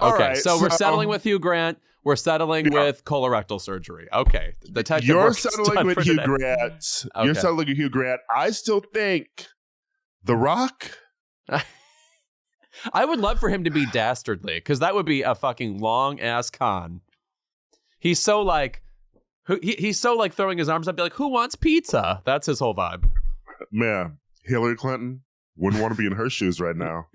Okay, so we're settling with Hugh Grant. We're settling with colorectal surgery. Okay,
you're settling with Hugh Grant. Okay. You're settling with Hugh Grant. I still think The Rock.
I would love for him to be dastardly, because that would be a fucking long ass con. He's so like throwing his arms up, be like, "Who wants pizza?" That's his whole vibe.
Man, Hillary Clinton wouldn't want to be in her shoes right now.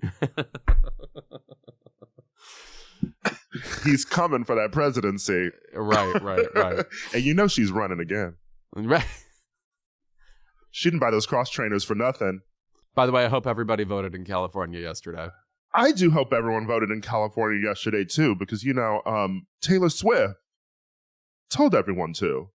He's coming for that presidency.
Right.
And you know she's running again.
Right.
She didn't buy those cross trainers for nothing.
By the way, I hope everybody voted in California yesterday.
I do hope everyone voted in California yesterday, too, because, Taylor Swift told everyone to.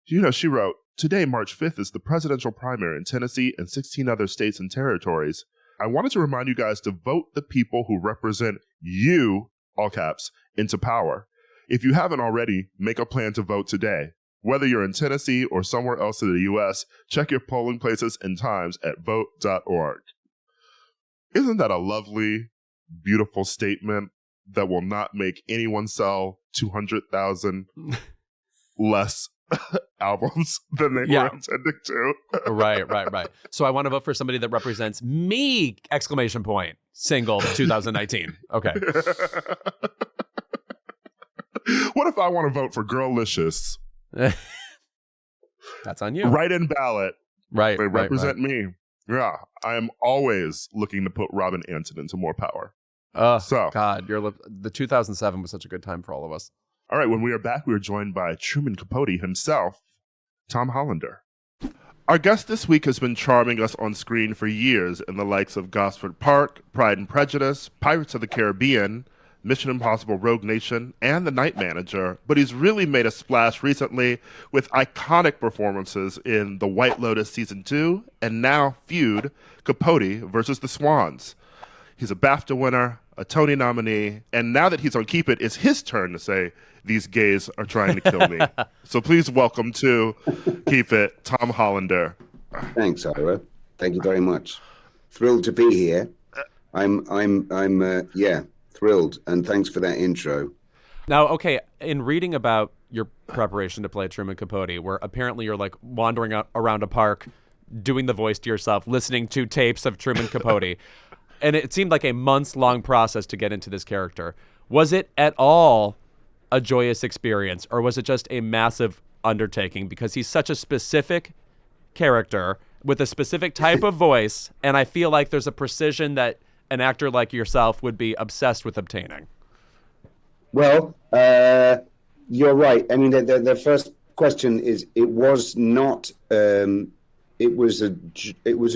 She wrote, "Today, March 5th, is the presidential primary in Tennessee and 16 other states and territories. I wanted to remind you guys to vote the people who represent you, all caps, into power. If you haven't already, make a plan to vote today. Whether you're in Tennessee or somewhere else in the U.S., check your polling places and times at vote.org. Isn't that a lovely, beautiful statement that will not make anyone sell 200,000 less albums than they were intending to?
Right. So I want to vote for somebody that represents me, ! Single 2019. Okay.
What if I want to vote for Girlicious?
That's on you.
Write-in ballot.
Right.
They represent me. Yeah. I am always looking to put Robin Anton into more power.
God, the 2007 was such a good time for all of us.
All right, when we are back, we are joined by Truman Capote himself, Tom Hollander. Our guest this week has been charming us on screen for years in the likes of Gosford Park, Pride and Prejudice, Pirates of the Caribbean, Mission Impossible Rogue Nation, and The Night Manager, but he's really made a splash recently with iconic performances in The White Lotus Season 2, and now Feud, Capote versus the Swans. He's a BAFTA winner, a Tony nominee, and now that he's on Keep It, it's his turn to say, "These gays are trying to kill me." So please welcome to Keep It, Tom Hollander.
Thanks, Ira. Thank you very much. Thrilled to be here. I'm thrilled, and thanks for that intro.
Now, okay, in reading about your preparation to play Truman Capote, where apparently you're like wandering around a park, doing the voice to yourself, listening to tapes of Truman Capote, and it seemed like a months-long process to get into this character. Was it at all a joyous experience, or was it just a massive undertaking? Because he's such a specific character with a specific type of voice, and I feel like there's a precision that an actor like yourself would be obsessed with obtaining.
Well, you're right. I mean, the first question is, it was not. It was a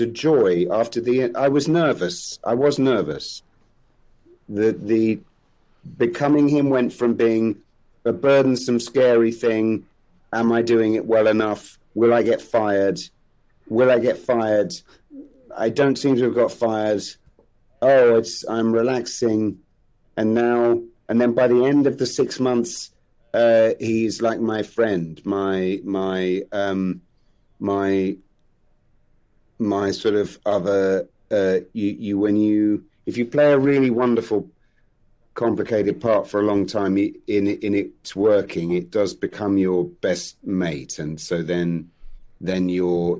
joy after the. I was nervous. The becoming him went from being a burdensome, scary thing. Am I doing it well enough? Will I get fired? I don't seem to have got fired. Oh, I'm relaxing. And then by the end of the 6 months, he's like my friend, my sort of other, if you play a really wonderful, complicated part for a long time in it's working, it does become your best mate. And so then your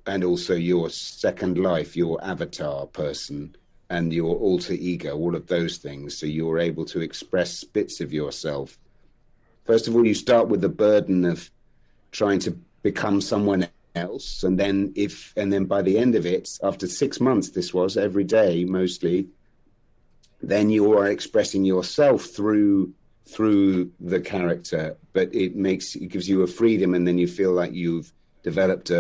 and also your second life, your avatar person and your alter ego, all of those things. So you're able to express bits of yourself. First of all, you start with the burden of trying to become someone else. And then by the end of it, after 6 months, this was every day, mostly, then you are expressing yourself through through the character, but it gives you a freedom, and then you feel like you've developed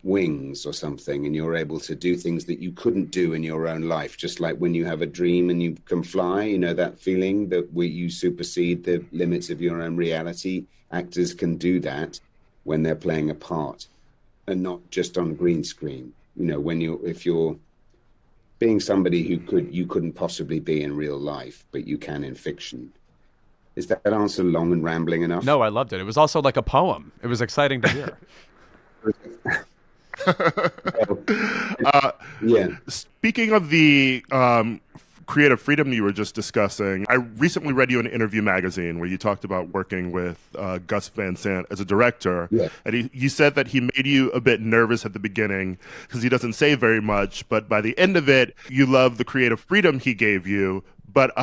wings or something, and you're able to do things that you couldn't do in your own life. Just like when you have a dream and you can fly, you know, that feeling that you supersede the limits of your own reality. Actors can do that when they're playing a part, and not just on green screen. You know, if you're being somebody you couldn't possibly be in real life, but you can in fiction. Is that answer long and rambling enough?
No, I loved it. It was also like a poem. It was exciting to hear.
Yeah.
Speaking of the creative freedom you were just discussing, I recently read you in Interview Magazine where you talked about working with Gus Van Sant as a director.
Yeah.
And you said that he made you a bit nervous at the beginning because he doesn't say very much, but by the end of it, you love the creative freedom he gave you. But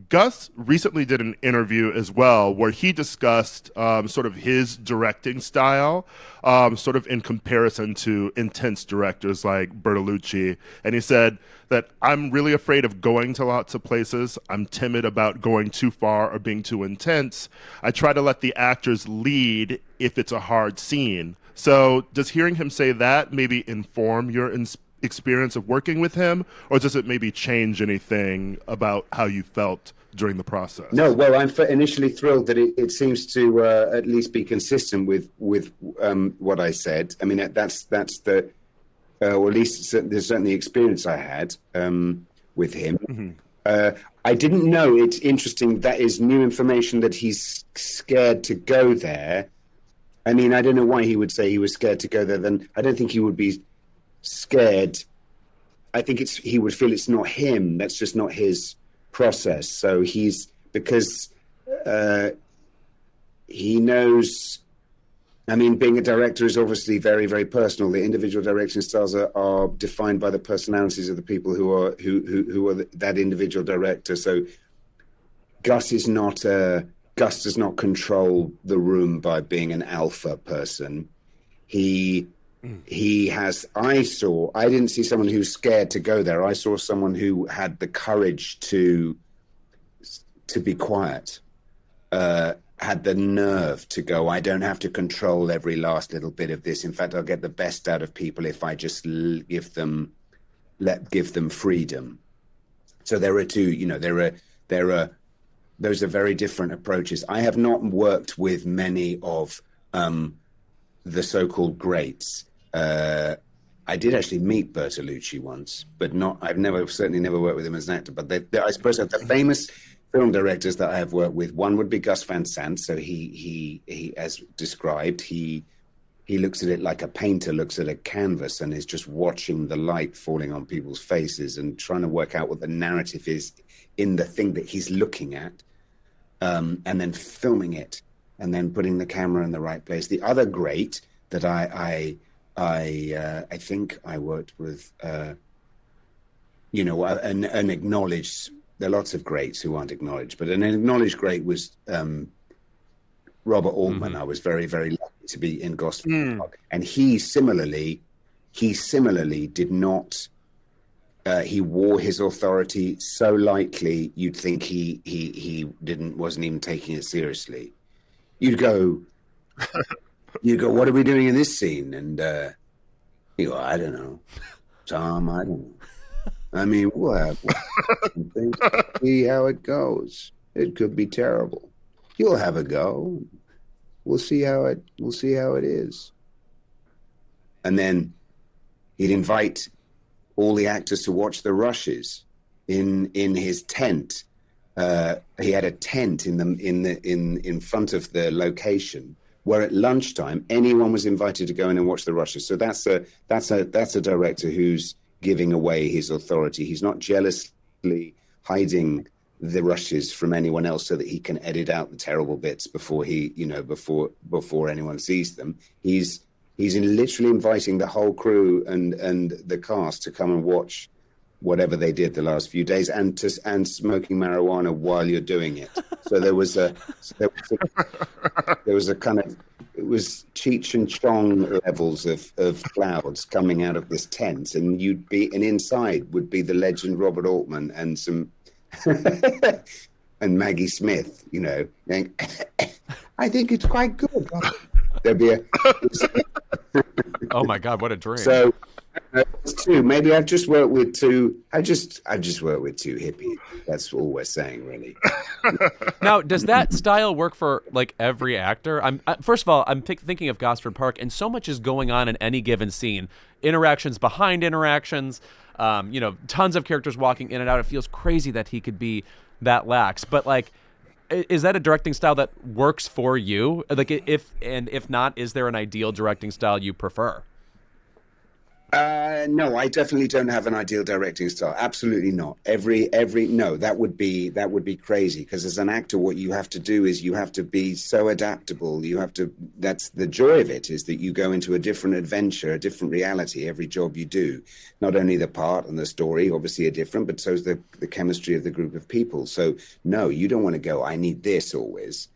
Gus recently did an interview as well where he discussed sort of his directing style, sort of in comparison to intense directors like Bertolucci. And he said that I'm really afraid of going to lots of places. I'm timid about going too far or being too intense. I try to let the actors lead if it's a hard scene. So does hearing him say that maybe inform your experience of working with him, or does it maybe change anything about how you felt during the process?
No, well, I'm initially thrilled that it seems to at least be consistent with what I said. I mean, that's the or at least there's certainly the experience I had with him. Mm-hmm. I didn't know. It's interesting. That is new information that he's scared to go there. I mean, I don't know why he would say he was scared to go there. Then I don't think he would be scared. I think he would feel it's not him. That's just not his process. So because he knows. I mean, being a director is obviously very, very personal. The individual direction styles are defined by the personalities of the people who are that individual director. So Gus does not control the room by being an alpha person. He has. I didn't see someone who's scared to go there. I saw someone who had the courage to be quiet. Had the nerve to go, I don't have to control every last little bit of this. In fact, I'll get the best out of people if I just give them freedom. So there are two, you know, those are very different approaches. I have not worked with many of the so-called greats. I did actually meet Bertolucci once, but I've certainly never worked with him as an actor. But I suppose the famous film directors that I have worked with, one would be Gus Van Sant. So he as described, he looks at it like a painter looks at a canvas and is just watching the light falling on people's faces and trying to work out what the narrative is in the thing that he's looking at, and then filming it and then putting the camera in the right place. The other great that I think I worked with, an acknowledged. There are lots of greats who aren't acknowledged, but an acknowledged great was Robert Altman. I was very, very lucky to be in Gosford Park, and he similarly did not. He wore his authority so lightly, you'd think he wasn't even taking it seriously. You'd go, what are we doing in this scene? And you go, I don't know, Tom, I don't know. I mean, we'll have something. See how it goes. It could be terrible. You'll have a go. We'll see how it is. And then he'd invite all the actors to watch the rushes in his tent. He had a tent in front of the location where at lunchtime anyone was invited to go in and watch the rushes. So that's a director who's giving away his authority. He's not jealously hiding the rushes from anyone else so that he can edit out the terrible bits before anyone sees them. He's literally inviting the whole crew and the cast to come and watch whatever they did the last few days and smoking marijuana while you're doing it. So there was a kind of, it was Cheech and Chong levels of clouds coming out of this tent, and inside would be the legend Robert Altman and some Maggie Smith, you know, going, I think it's quite good. There'd be a.
Oh my God, what a dream!
So it's two. Maybe I've just worked with two. I've just worked with two hippies. That's all we're saying, really.
Now, does that style work for like every actor? First of all, I'm thinking of Gosford Park, and so much is going on in any given scene. Interactions behind interactions. You know, tons of characters walking in and out. It feels crazy that he could be that lax. But like, is that a directing style that works for you? Like, if not, is there an ideal directing style you prefer?
No, I definitely don't have an ideal directing style. Absolutely not. No, that would be crazy, because as an actor, what you have to do is you have to be so adaptable. That's the joy of it, is that you go into a different adventure, a different reality, every job you do. Not only the part and the story obviously are different, but so is the chemistry of the group of people. So no, you don't want to go, I need this always.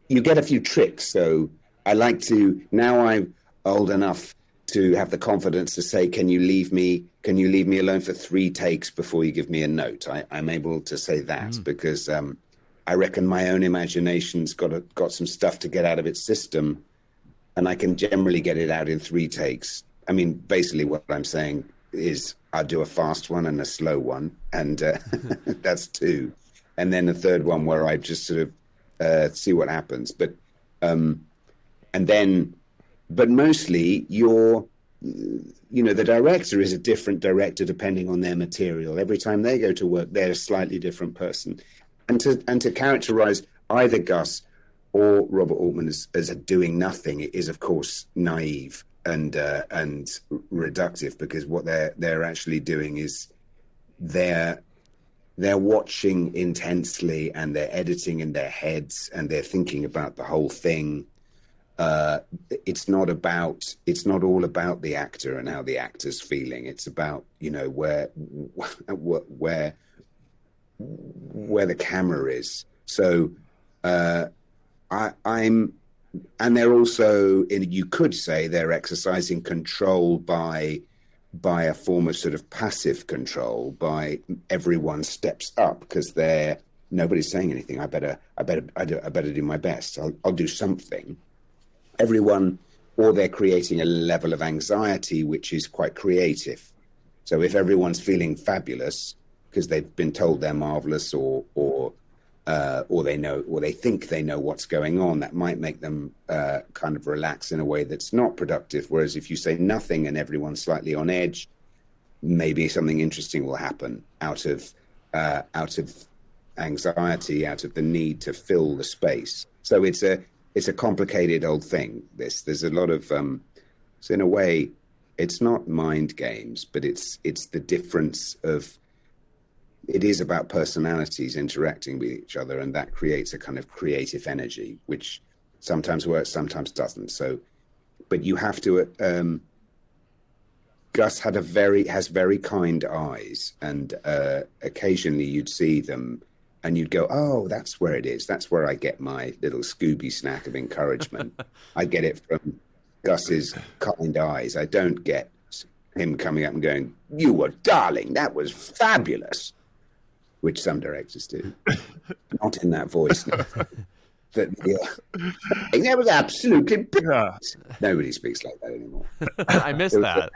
You get a few tricks. So I like to, now I'm old enough to have the confidence to say, can you leave me alone for 3 takes before you give me a note? I'm able to say that because I reckon my own imagination's got some stuff to get out of its system, and I can generally get it out in 3 takes. I mean, basically what I'm saying is I'll do a fast one and a slow one, and that's 2. And then a third one where I just sort of see what happens. But mostly the director is a different director depending on their material. Every time they go to work, they're a slightly different person. And to characterize either Gus or Robert Altman as doing nothing is, of course, naive and reductive, because what they're actually doing is they're watching intensely, and they're editing in their heads, and they're thinking about the whole thing. It's not all about the actor and how the actor's feeling. It's about, you know, where the camera is. So and they're also, you could say they're exercising control by a form of sort of passive control, by everyone steps up because nobody's saying anything. I better do my best. I'll do something. Everyone, or they're creating a level of anxiety which is quite creative. So if everyone's feeling fabulous because they've been told they're marvelous, or they know, or they think they know what's going on, that might make them kind of relax in a way that's not productive. Whereas if you say nothing and everyone's slightly on edge, maybe something interesting will happen out of anxiety, out of the need to fill the space. So it's a complicated old thing. There's a lot of so in a way, it's not mind games, but it's the difference of, it is about personalities interacting with each other, and that creates a kind of creative energy, which sometimes works, sometimes doesn't. So, but you have to. Gus has very kind eyes, and occasionally you'd see them, and you'd go, oh, that's where it is. That's where I get my little Scooby snack of encouragement. I get it from Gus's kind eyes. I don't get him coming up and going, you were darling, that was fabulous, which some directors do. Not in that voice. That was absolutely brilliant. Yeah. Nobody speaks like that anymore.
I miss that.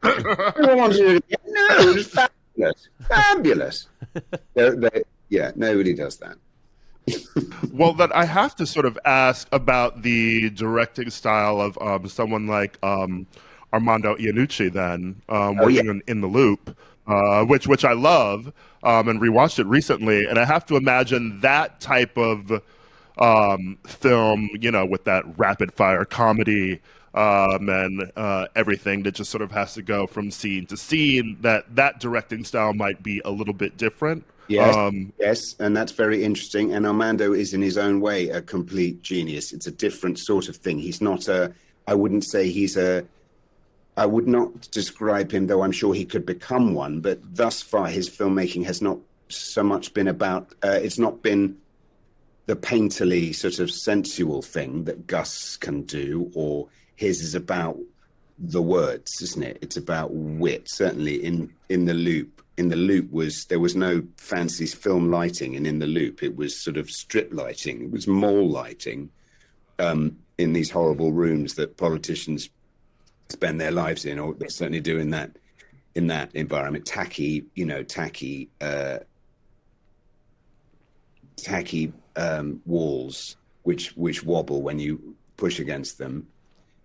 Everyone wants you to, no, it was fabulous. Fabulous. Yeah, nobody does that.
Well, then I have to sort of ask about the directing style of someone like Armando Iannucci, then, working in The Loop, which I love, and rewatched it recently. And I have to imagine that type of film, you know, with that rapid fire comedy and everything that just sort of has to go from scene to scene, that directing style might be a little bit different.
Yes, and that's very interesting. And Armando is in his own way a complete genius. It's a different sort of thing. He's not I would not describe him, though I'm sure he could become one, but thus far his filmmaking has not so much been about, it's not been the painterly sort of sensual thing that Gus can do, or his is about the words, isn't it? It's about wit. Certainly in The Loop, in the loop there was no fancy film lighting, and in the loop it was sort of strip lighting. It was mall lighting in these horrible rooms that politicians spend their lives in, or they certainly do in that environment. Tacky walls which wobble when you push against them.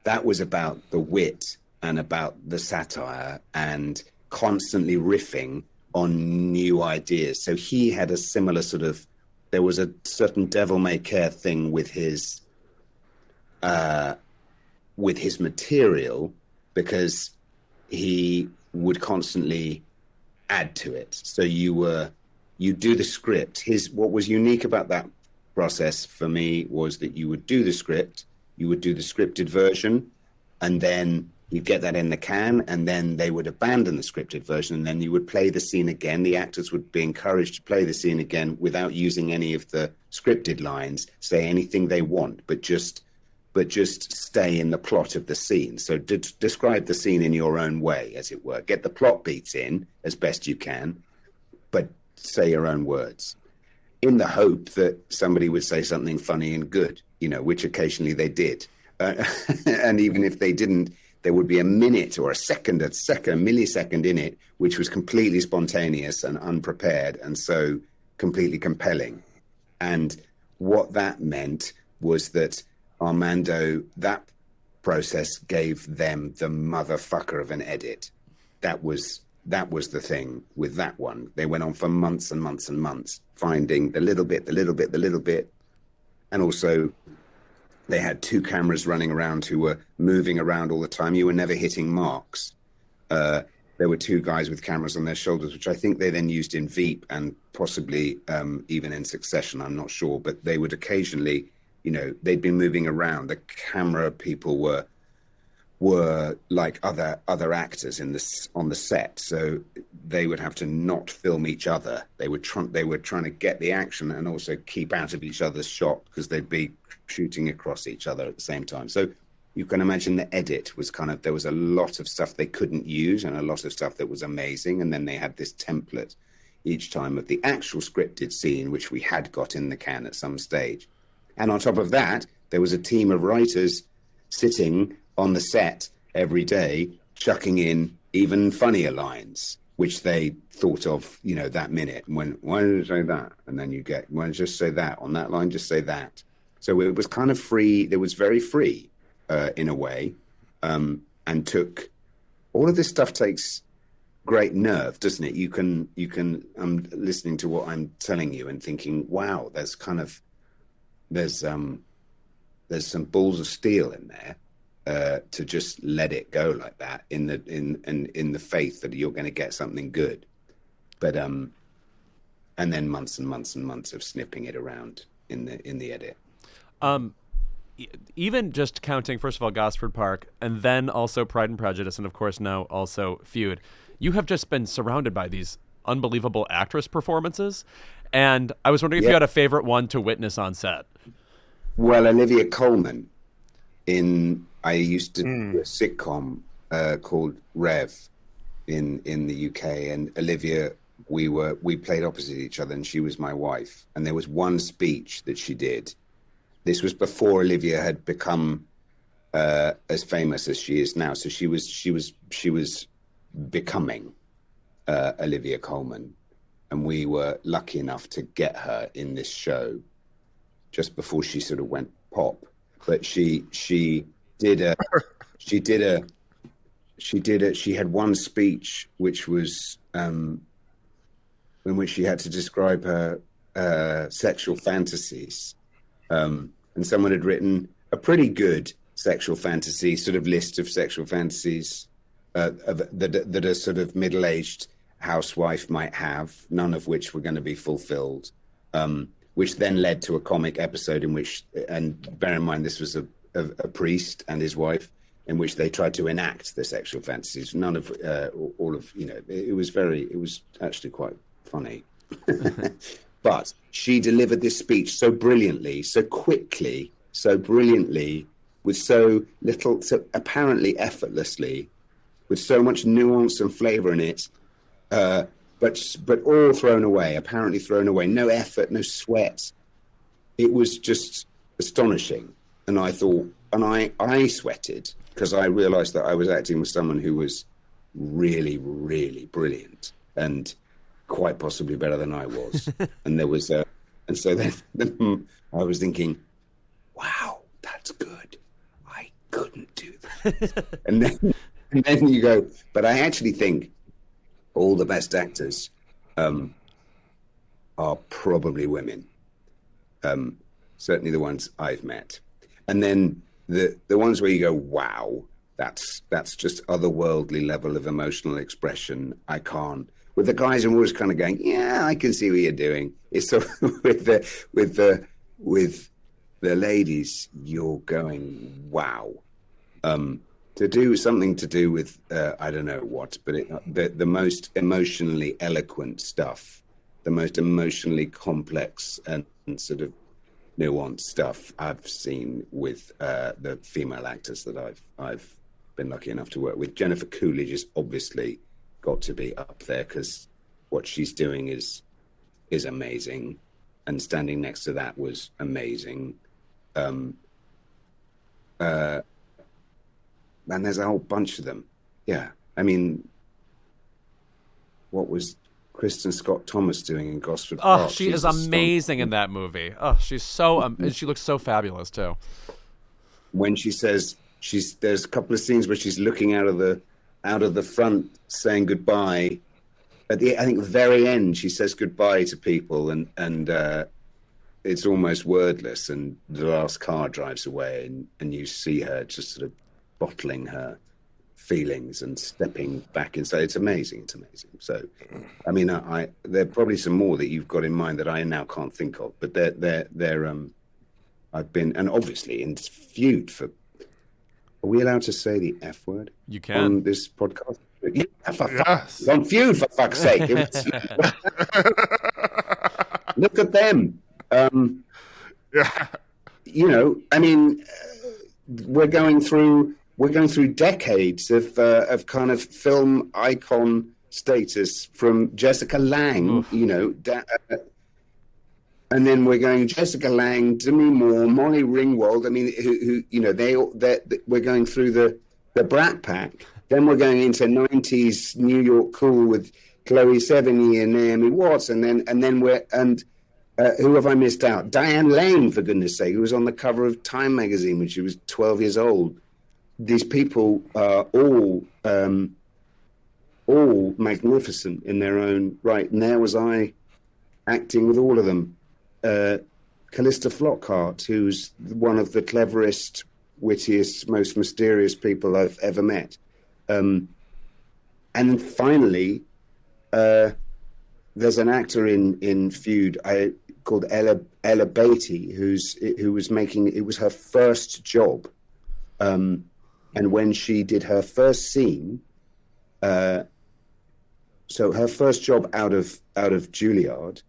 That was about the wit and about the satire and constantly riffing on new ideas. So he had a similar sort of, there was a certain devil may care thing with his material, because he would constantly add to it. So you do the script. What was unique about that process for me was that you would do the script, you would do the scripted version, and then you'd get that in the can, and then they would abandon the scripted version, and then you would play the scene again. The actors would be encouraged to play the scene again without using any of the scripted lines, say anything they want, but just stay in the plot of the scene. So describe the scene in your own way, as it were. Get the plot beats in as best you can, but say your own words, in the hope that somebody would say something funny and good, which occasionally they did. And even if they didn't, there would be a minute or a millisecond in it, which was completely spontaneous and unprepared, and so completely compelling. And what that meant was that Armando, that process gave them the motherfucker of an edit. That was the thing with that one. They went on for months and months and months, finding the little bit. And also they had two cameras running around who were moving around all the time. You were never hitting marks. There were two guys with cameras on their shoulders, which I think they then used in Veep and possibly even in Succession, I'm not sure. But they would occasionally, they'd been moving around. The camera people were like other actors on the set, so they would have to not film each other. They were trying to get the action and also keep out of each other's shot, because they'd be shooting across each other at the same time. So you can imagine the edit was there was a lot of stuff they couldn't use and a lot of stuff that was amazing, and then they had this template each time of the actual scripted scene, which we had got in the can at some stage. And on top of that, there was a team of writers sitting on the set every day, chucking in even funnier lines, which they thought of, that minute. And why did you say that? And then why did you just say that? On that line, just say that. So it was kind of free. It was very free in a way, and all of this stuff takes great nerve, doesn't it? You can, I'm listening to what I'm telling you and thinking, wow, there's some balls of steel in there. To just let it go like that in the faith that you're going to get something good, but and then months and months and months of snipping it around in the edit.
Even just counting, first of all, Gosford Park, and then also Pride and Prejudice, and of course now also Feud. You have just been surrounded by these unbelievable actress performances, and I was wondering if you had a favorite one to witness on set.
Well, Olivia Colman. I used to do a sitcom called Rev in the UK, and Olivia, we played opposite each other, and she was my wife. And there was one speech that she did. This was before Olivia had become as famous as she is now. So she was becoming Olivia Colman, and we were lucky enough to get her in this show just before she sort of went pop. But she had one speech which was in which she had to describe her sexual fantasies, and someone had written a pretty good sexual fantasy sort of list of sexual fantasies that a sort of middle-aged housewife might have, none of which were going to be fulfilled, which then led to a comic episode in which, and bear in mind this was a priest and his wife, in which they tried to enact the sexual fantasies. None of all of it was actually quite funny. But she delivered this speech so brilliantly, so quickly, so brilliantly, with so little, so apparently effortlessly, with so much nuance and flavor in it, but all thrown away, apparently thrown away. No effort, no sweat. It was just astonishing. And I thought, and I sweated because I realized that I was acting with someone who was really, really brilliant and quite possibly better than I was. And there was and so then I was thinking, wow, that's good. I couldn't do that. and then you go, but I actually think all the best actors are probably women. Certainly the ones I've met. And then the ones where you go, wow, that's just otherworldly level of emotional expression. I can't. With the guys, I'm always kind of going, yeah, I can see what you're doing. It's so with the ladies, you're going, wow. To do something to do with I don't know what, but the most emotionally eloquent stuff, the most emotionally complex and sort of nuanced stuff I've seen with the female actors that I've been lucky enough to work with. Jennifer Coolidge is obviously got to be up there because what she's doing is amazing, and standing next to that was amazing. And there's a whole bunch of them. Yeah, I mean, what was Kristen Scott Thomas doing in Gosford Park?
Oh, she is amazing in that movie. Oh, she's so and she looks so fabulous too.
When she says there's a couple of scenes where she's looking out of the front saying goodbye. At the I think the very end, she says goodbye to people, and it's almost wordless. And the last car drives away, and you see her just sort of bottling her feelings and stepping back inside. It's amazing. It's amazing. So, I mean, there are probably some more that you've got in mind that I now can't think of, but they're I've been, and obviously in Feud for. Are we allowed to say the F word?
You can
on this podcast. Yeah,
Yes.
on Feud, for fuck's sake! Look at them.
Yeah.
You know, I mean, we're going through decades of kind of film icon status from Jessica Lange. Oof. You know, and then we're going Jessica Lange, Demi Moore, Molly Ringwald. I mean, who you know, we're going through the Brat Pack. Then we're going into 90s New York cool with Chloe Sevigny and Naomi Watts, and then who have I missed out? Diane Lane, for goodness sake, who was on the cover of Time magazine when she was 12 years old. These people are all magnificent in their own right. And there was I acting with all of them. Callista Flockhart, who's one of the cleverest, wittiest, most mysterious people I've ever met. And then finally, there's an actor in Feud called Ella Beatty, who was making, it was her first job. And when she did her first scene, so her first job out of Juilliard,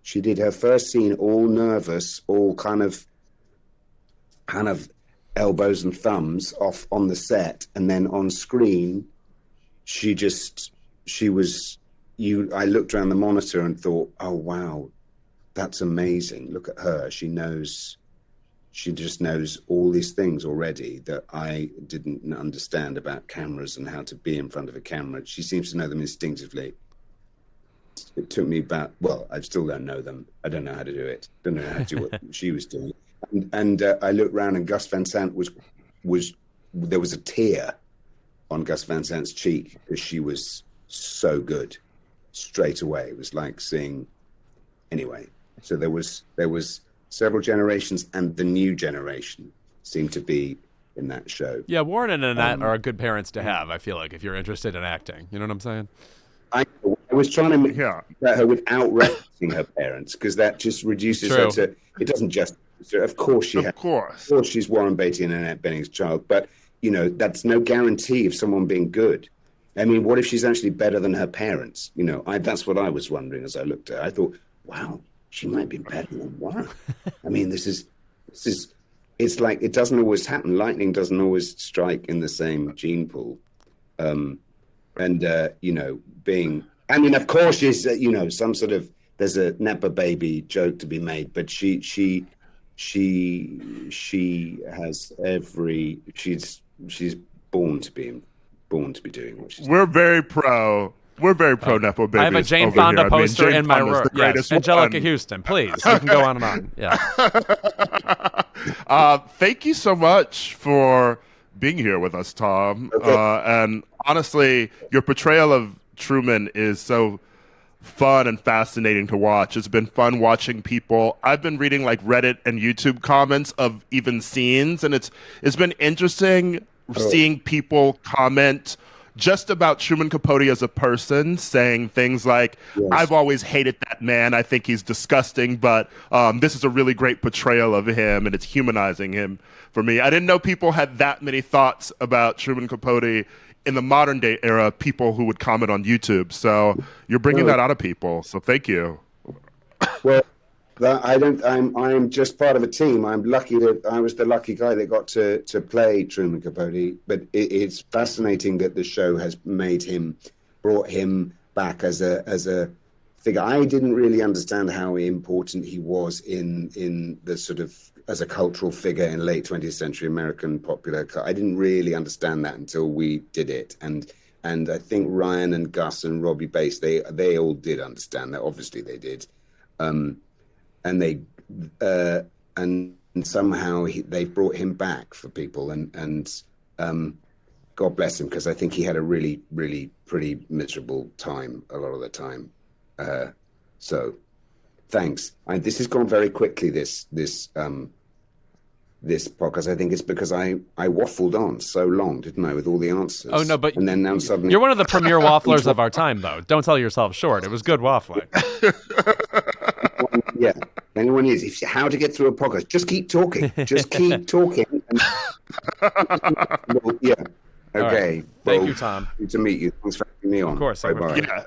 she did her first scene all nervous, all kind of elbows and thumbs off on the set, and then on screen, I looked around the monitor and thought, oh wow, that's amazing. Look at her. She just knows all these things already that I didn't understand about cameras and how to be in front of a camera. She seems to know them instinctively. It took me about, well, I still don't know them. I don't know how to do it. Don't know how to do what she was doing. And I looked around, and Gus Van Sant there was a tear on Gus Van Sant's cheek because she was so good straight away. It was like seeing, anyway. So there was several generations, and the new generation seemed to be in that show.
Yeah, Warren and Annette are good parents to have, I feel like, if you're interested in acting. You know what I'm saying?
I was trying to make her without referencing her parents, because that just reduces her to, it doesn't just, of course she's Warren Beatty and Annette Bening's child, but, you know, that's no guarantee of someone being good. I mean, what if she's actually better than her parents? You know, that's what I was wondering as I looked at her. I thought, wow, she might be better than Warren. I mean, this is, it's like, it doesn't always happen. Lightning doesn't always strike in the same gene pool. You know, being I mean, of course, she's some sort of there's a Nepa baby joke to be made, but she has she's born to be doing what she's.
We're very pro Nepo babies.
I have a Jane Fonda poster in my room. Yes. Angelica Houston, please. You can go on and on. Yeah.
Thank you so much for being here with us, Tom.
Okay.
And honestly, your portrayal of Truman is so fun and fascinating to watch. It's been fun watching people. I've been reading like Reddit and YouTube comments of even scenes, and it's been interesting seeing people comment just about Truman Capote as a person, saying things like, yes, I've always hated that man. I think he's disgusting, but this is a really great portrayal of him, and it's humanizing him for me. I didn't know people had that many thoughts about Truman Capote in the modern day era, people who would comment on YouTube. So you're bringing that out of people. So thank you.
Well, I'm just part of a team. I was the lucky guy that got to play Truman Capote. But it's fascinating that the show has brought him back as a figure. I didn't really understand how important he was in the sort of as a cultural figure in late 20th century American popular culture. I didn't really understand that until we did it. And I think Ryan and Gus and Robbie Bass, they all did understand that. Obviously they did. And somehow they brought him back for people, and God bless him, because I think he had a really, really pretty miserable time a lot of the time. So thanks. This has gone very quickly, this podcast. I think it's because I waffled on so long, didn't I, with all the answers?
Oh no, but
and then now suddenly
you're one of the premier wafflers of our time, though. Don't sell yourself short. It was good waffling.
Yeah, anyone is. How to get through a podcast? Just keep talking. Just keep talking. Well, yeah. Okay.
Right. Thank you, Tom.
Good to meet you. Thanks for having me on.
Of course.
Bye-bye.
Yeah.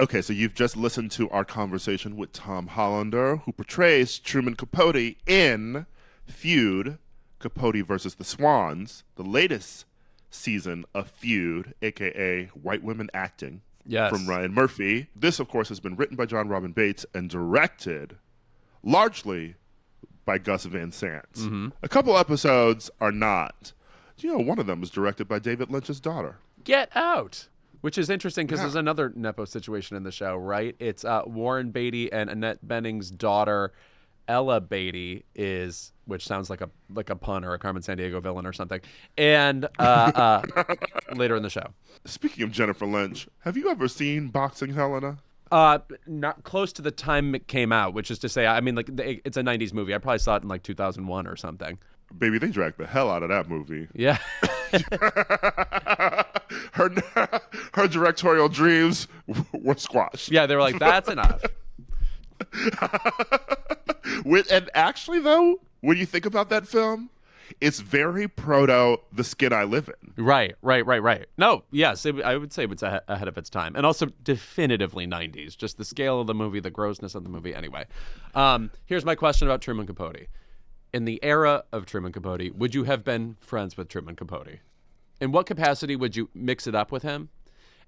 Okay, so you've just listened to our conversation with Tom Hollander, who portrays Truman Capote in Feud, Capote versus the Swans, the latest season of Feud, a.k.a. White Women Acting, from Ryan Murphy. This, of course, has been written by John Robin Bates and directed largely by Gus Van Sant. Mm-hmm. A couple episodes are not. One of them was directed by David Lynch's daughter.
Get Out! Which is interesting because there's another Nepo situation in the show, right? It's Warren Beatty and Annette Bening's daughter, Ella Beatty, which sounds like a pun or a Carmen Sandiego villain or something, and later in the show.
Speaking of Jennifer Lynch, have you ever seen Boxing Helena?
Not close to the time it came out, which is to say, I mean, like it's a 90s movie. I probably saw it in like 2001 or something.
Baby, they dragged the hell out of that movie.
Yeah.
her directorial dreams were squashed.
Yeah, they were like, that's enough.
And actually, though, when you think about that film, it's very proto The Skin I Live In.
Right. No, yes, I would say it's ahead of its time. And also definitively 90s. Just the scale of the movie, the grossness of the movie. Anyway, here's my question about Truman Capote. In the era of Truman Capote, would you have been friends with Truman Capote? In what capacity would you mix it up with him?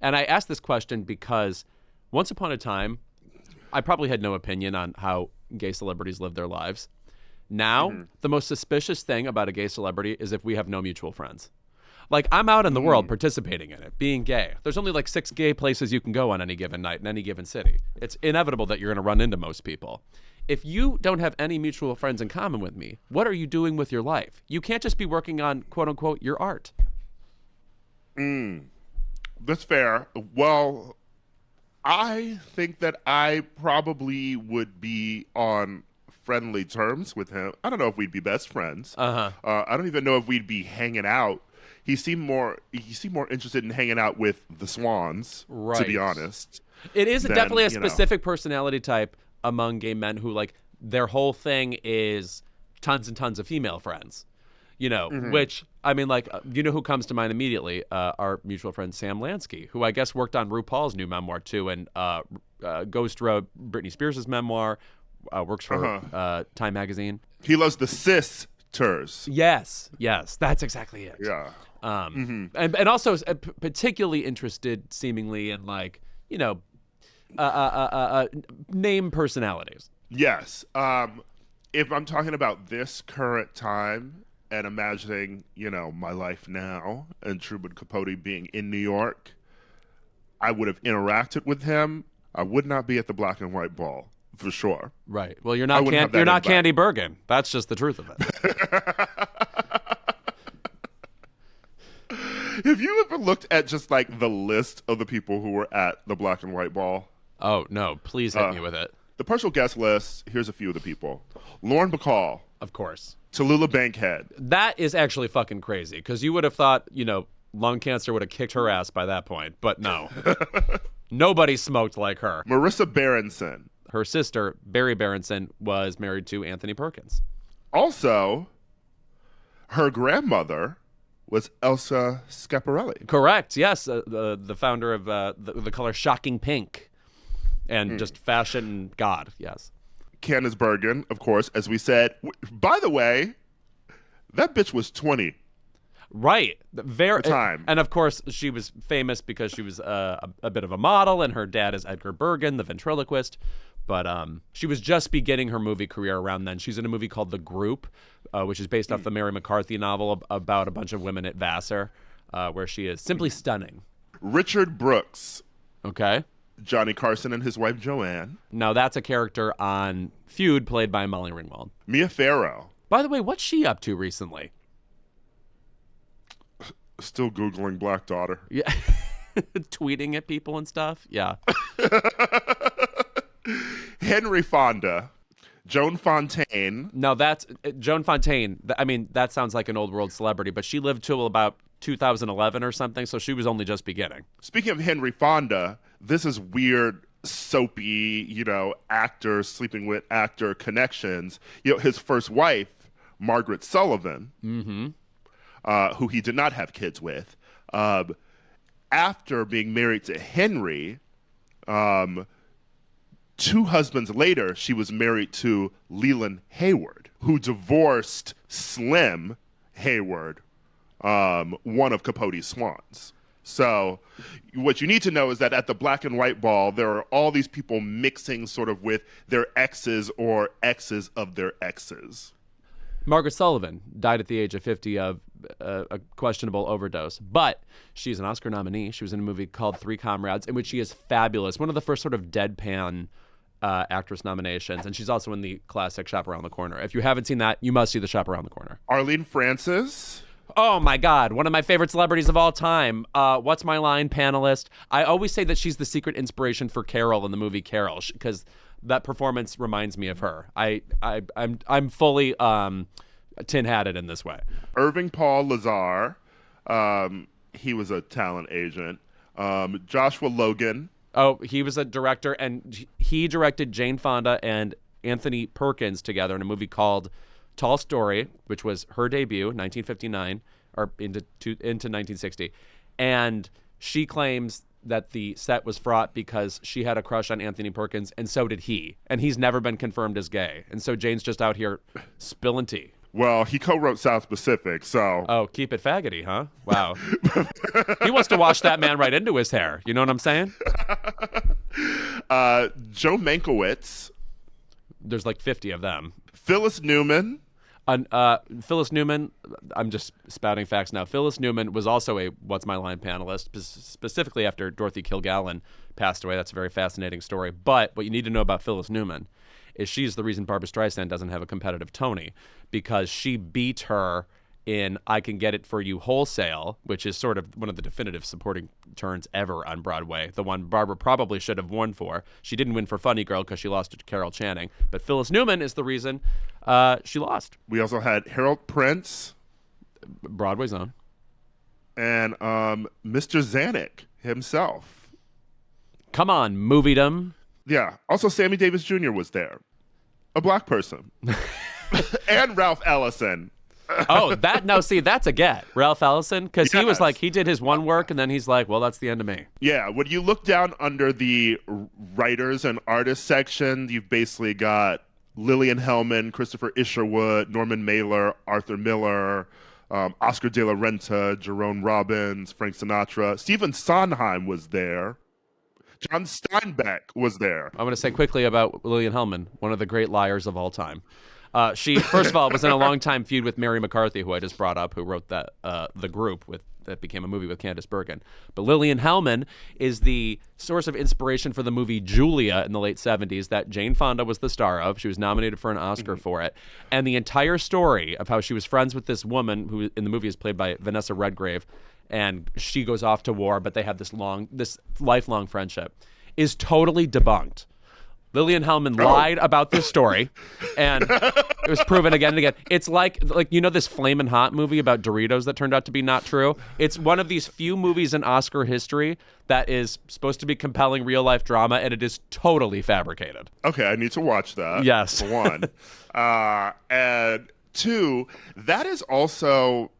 And I ask this question because once upon a time, I probably had no opinion on how gay celebrities live their lives. Now, the most suspicious thing about a gay celebrity is if we have no mutual friends. Like, I'm out in the world participating in it, being gay. There's only like 6 gay places you can go on any given night in any given city. It's inevitable that you're going to run into most people. If you don't have any mutual friends in common with me, what are you doing with your life? You can't just be working on, quote unquote, your art.
That's fair. Well, I think that I probably would be on friendly terms with him. I don't know if we'd be best friends. I don't even know if we'd be hanging out. He seemed more interested in hanging out with the Swans, to be honest.
It is definitely a specific personality type among gay men who, like, their whole thing is tons and tons of female friends. Which, I mean, like, who comes to mind immediately? Our mutual friend Sam Lansky, who I guess worked on RuPaul's new memoir too, and ghost wrote Britney Spears' memour, works for Time Magazine.
He loves the sisters.
Yes, that's exactly it.
Yeah.
And also particularly interested, seemingly, in, like, name personalities.
Yes. If I'm talking about this current time and imagining, my life now and Truman Capote being in New York, I would have interacted with him. I would not be at the black and white ball, for sure.
Right. Well, you're not Candy Bergen. That's just the truth of it.
Have you ever looked at just like the list of the people who were at the black and white ball?
Oh, no. Please hit me with it.
The partial guest list, here's a few of the people. Lauren Bacall.
Of course.
Tallulah Bankhead.
That is actually fucking crazy, because you would have thought, lung cancer would have kicked her ass by that point, but no. Nobody smoked like her.
Marissa Berenson.
Her sister, Barry Berenson, was married to Anthony Perkins.
Also, her grandmother was Elsa Schiaparelli.
Correct, yes. The founder of the color shocking pink and just fashion god, yes.
Candace Bergen, of course, as we said. By the way, that bitch was 20.
Right.
Very time.
And of course, she was famous because she was a bit of a model, and her dad is Edgar Bergen, the ventriloquist. But she was just beginning her movie career around then. She's in a movie called The Group, which is based off the Mary McCarthy novel about a bunch of women at Vassar, where she is simply stunning.
Richard Brooks.
Okay.
Johnny Carson and his wife Joanne.
Now that's a character on Feud played by Molly Ringwald.
Mia Farrow.
By the way, what's she up to recently?
Still Googling Black Daughter.
Yeah. Tweeting at people and stuff. Yeah.
Henry Fonda. Joan Fontaine.
No, that's Joan Fontaine. I mean, that sounds like an old world celebrity, but she lived till about 2011 or something, so she was only just beginning.
Speaking of Henry Fonda, this is weird, soapy, actor sleeping with actor connections. His first wife, Margaret Sullivan, who he did not have kids with, after being married to Henry, 2 husbands later, she was married to Leland Hayward, who divorced Slim Hayward, one of Capote's Swans. So what you need to know is that at the black and white ball, there are all these people mixing sort of with their exes or exes of their exes.
Margaret Sullivan died at the age of 50 of a questionable overdose, but she's an Oscar nominee. She was in a movie called Three Comrades, in which she is fabulous. One of the first sort of deadpan actress nominations, and she's also in the classic Shop Around the Corner. If you haven't seen that, you must see the Shop Around the Corner.
Arlene Francis.
Oh my God, one of my favorite celebrities of all time. What's My Line panelist. I always say that she's the secret inspiration for Carol in the movie Carol, because that performance reminds me of her. I'm fully tin-hatted in this way.
Irving Paul Lazar. He was a talent agent. Joshua Logan.
Oh, he was a director, and he directed Jane Fonda and Anthony Perkins together in a movie called Tall Story, which was her debut, 1959, or into 1960. And she claims that the set was fraught because she had a crush on Anthony Perkins, and so did he. And he's never been confirmed as gay. And so Jane's just out here spilling tea.
Well, he co-wrote South Pacific, so...
Oh, keep it faggoty, huh? Wow. He wants to wash that man right into his hair. You know what I'm saying?
Joe Mankiewicz.
There's like 50 of them.
Phyllis Newman.
Phyllis Newman, I'm just spouting facts now. Phyllis Newman was also a What's My Line panelist, specifically after Dorothy Kilgallen passed away. That's a very fascinating story. But what you need to know about Phyllis Newman is she's the reason Barbra Streisand doesn't have a competitive Tony, because she beat her in I Can Get It For You Wholesale, which is sort of one of the definitive supporting turns ever on Broadway, the one Barbara probably should have won for. She didn't win for Funny Girl because she lost to Carol Channing, but Phyllis Newman is the reason she lost.
We also had Harold Prince.
Broadway's own.
And Mr. Zanuck himself.
Come on, moviedom.
Yeah. Also, Sammy Davis Jr. was there. A black person. And Ralph Ellison.
Oh, that's a get. Ralph Ellison, because he was like, he did his one work, and then he's like, well, that's the end of me.
Yeah, when you look down under the writers and artists section, you've basically got Lillian Hellman, Christopher Isherwood, Norman Mailer, Arthur Miller, Oscar de la Renta, Jerome Robbins, Frank Sinatra. Stephen Sondheim was there. John Steinbeck was there.
I want to say quickly about Lillian Hellman, one of the great liars of all time. She, first of all, was in a long-time feud with Mary McCarthy, who I just brought up, who wrote that The Group that became a movie with Candice Bergen. But Lillian Hellman is the source of inspiration for the movie Julia in the late 70s that Jane Fonda was the star of. She was nominated for an Oscar for it. And the entire story of how she was friends with this woman, who in the movie is played by Vanessa Redgrave, and she goes off to war, but they have this lifelong friendship, is totally debunked. Lillian Hellman lied about this story, and it was proven again and again. It's like this Flamin' Hot movie about Doritos that turned out to be not true. It's one of these few movies in Oscar history that is supposed to be compelling real-life drama, and it is totally fabricated.
Okay, I need to watch that.
Yes.
For one. And two, that is also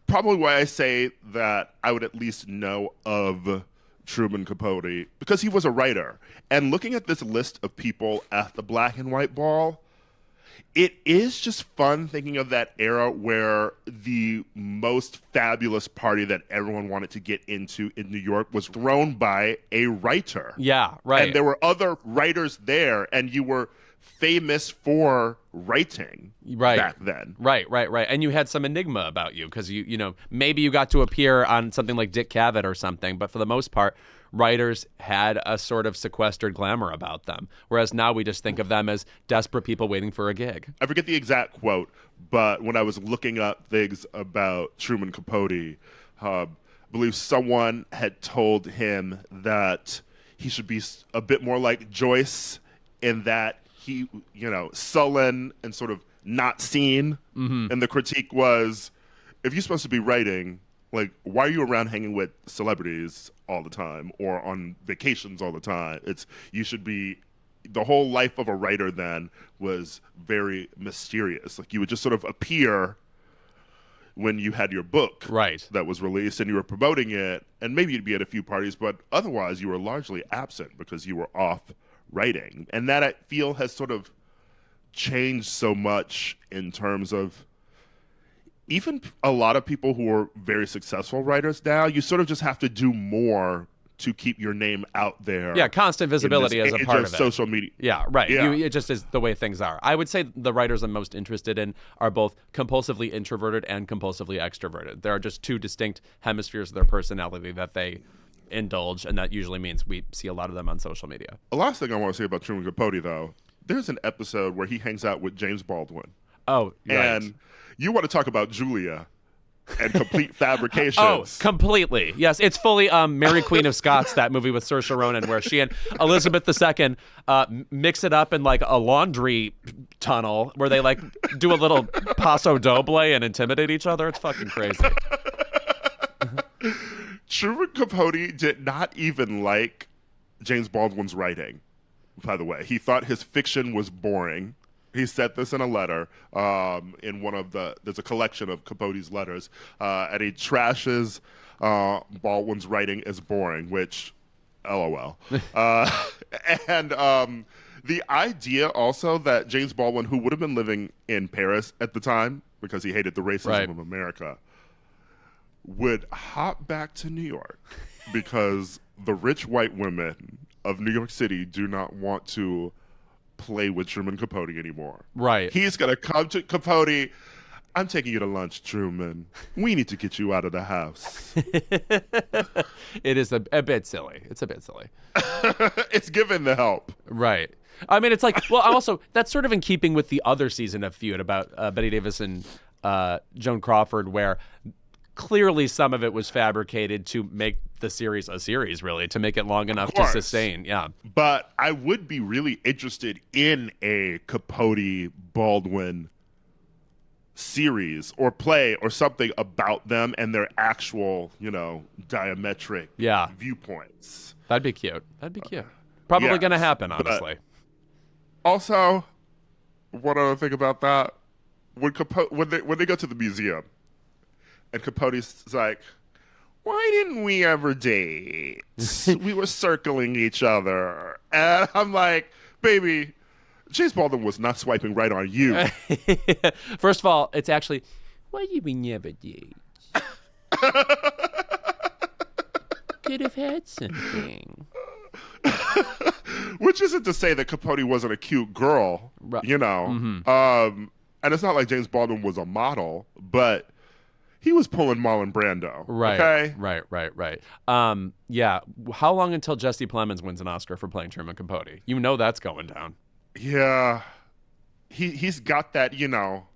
probably why I say that I would at least know of Truman Capote, because he was a writer. And looking at this list of people at the Black and White Ball, it is just fun thinking of that era where the most fabulous party that everyone wanted to get into in New York was thrown by a writer.
Yeah, right.
And there were other writers there, and you were famous for writing back then.
Right. And you had some enigma about you because you know, maybe you got to appear on something like Dick Cavett or something, but for the most part, writers had a sort of sequestered glamour about them. Whereas now we just think of them as desperate people waiting for a gig.
I forget the exact quote, but when I was looking up things about Truman Capote, I believe someone had told him that he should be a bit more like Joyce in that he, sullen and sort of not seen. Mm-hmm. And the critique was, if you're supposed to be writing, like, why are you around hanging with celebrities all the time or on vacations all the time? You should be, the whole life of a writer then was very mysterious. Like, you would just sort of appear when you had your book that was released and you were promoting it, and maybe you'd be at a few parties, but otherwise you were largely absent because you were off writing. And that, I feel, has sort of changed so much in terms of even a lot of people who are very successful writers now, you sort of just have to do more to keep your name out there.
Yeah, constant visibility as a part of it.
Social media.
Yeah, right.
Yeah.
It just is the way things are. I would say the writers I'm most interested in are both compulsively introverted and compulsively extroverted. There are just two distinct hemispheres of their personality that they indulge, and that usually means we see a lot of them on social media.
The last thing I want to say about Truman Capote, though, there's an episode where he hangs out with James Baldwin.
Oh, right.
And you want to talk about Julia and complete fabrications.
Oh, completely. Yes, it's fully Mary Queen of Scots, that movie with Saoirse Ronan, where she and Elizabeth II mix it up in like a laundry tunnel where they like do a little paso doble and intimidate each other. It's fucking crazy.
Truman Capote did not even like James Baldwin's writing, by the way. He thought his fiction was boring. He said this in a letter in there's a collection of Capote's letters, and he trashes Baldwin's writing as boring, which, LOL. And the idea also that James Baldwin, who would have been living in Paris at the time because he hated the racism of America, would hop back to New York because the rich white women of New York City do not want to play with Truman Capote anymore.
Right.
He's going to come to Capote. I'm taking you to lunch, Truman. We need to get you out of the house.
It is a bit silly. It's a bit silly.
It's given the help.
Right. I mean, it's like, well, also, that's sort of in keeping with the other season of Feud about Bette Davis and Joan Crawford, where clearly some of it was fabricated to make the series a series, really, to make it long enough to sustain. Yeah.
But I would be really interested in a Capote Baldwin series or play or something about them and their actual, diametric viewpoints.
That'd be cute. Probably going to happen, honestly.
Also, one other thing about that, when they go to the museum, and Capote's like, why didn't we ever date? We were circling each other. And I'm like, baby, James Baldwin was not swiping right on you.
First of all, it's actually, why did we never date? Could have had something.
Which isn't to say that Capote wasn't a cute girl, you know.
Mm-hmm.
And it's not like James Baldwin was a model, but he was pulling Marlon Brando.
Right.
Okay?
Right. Yeah. How long until Jesse Plemons wins an Oscar for playing Truman Capote? You know that's going down.
Yeah. He's got that, you know,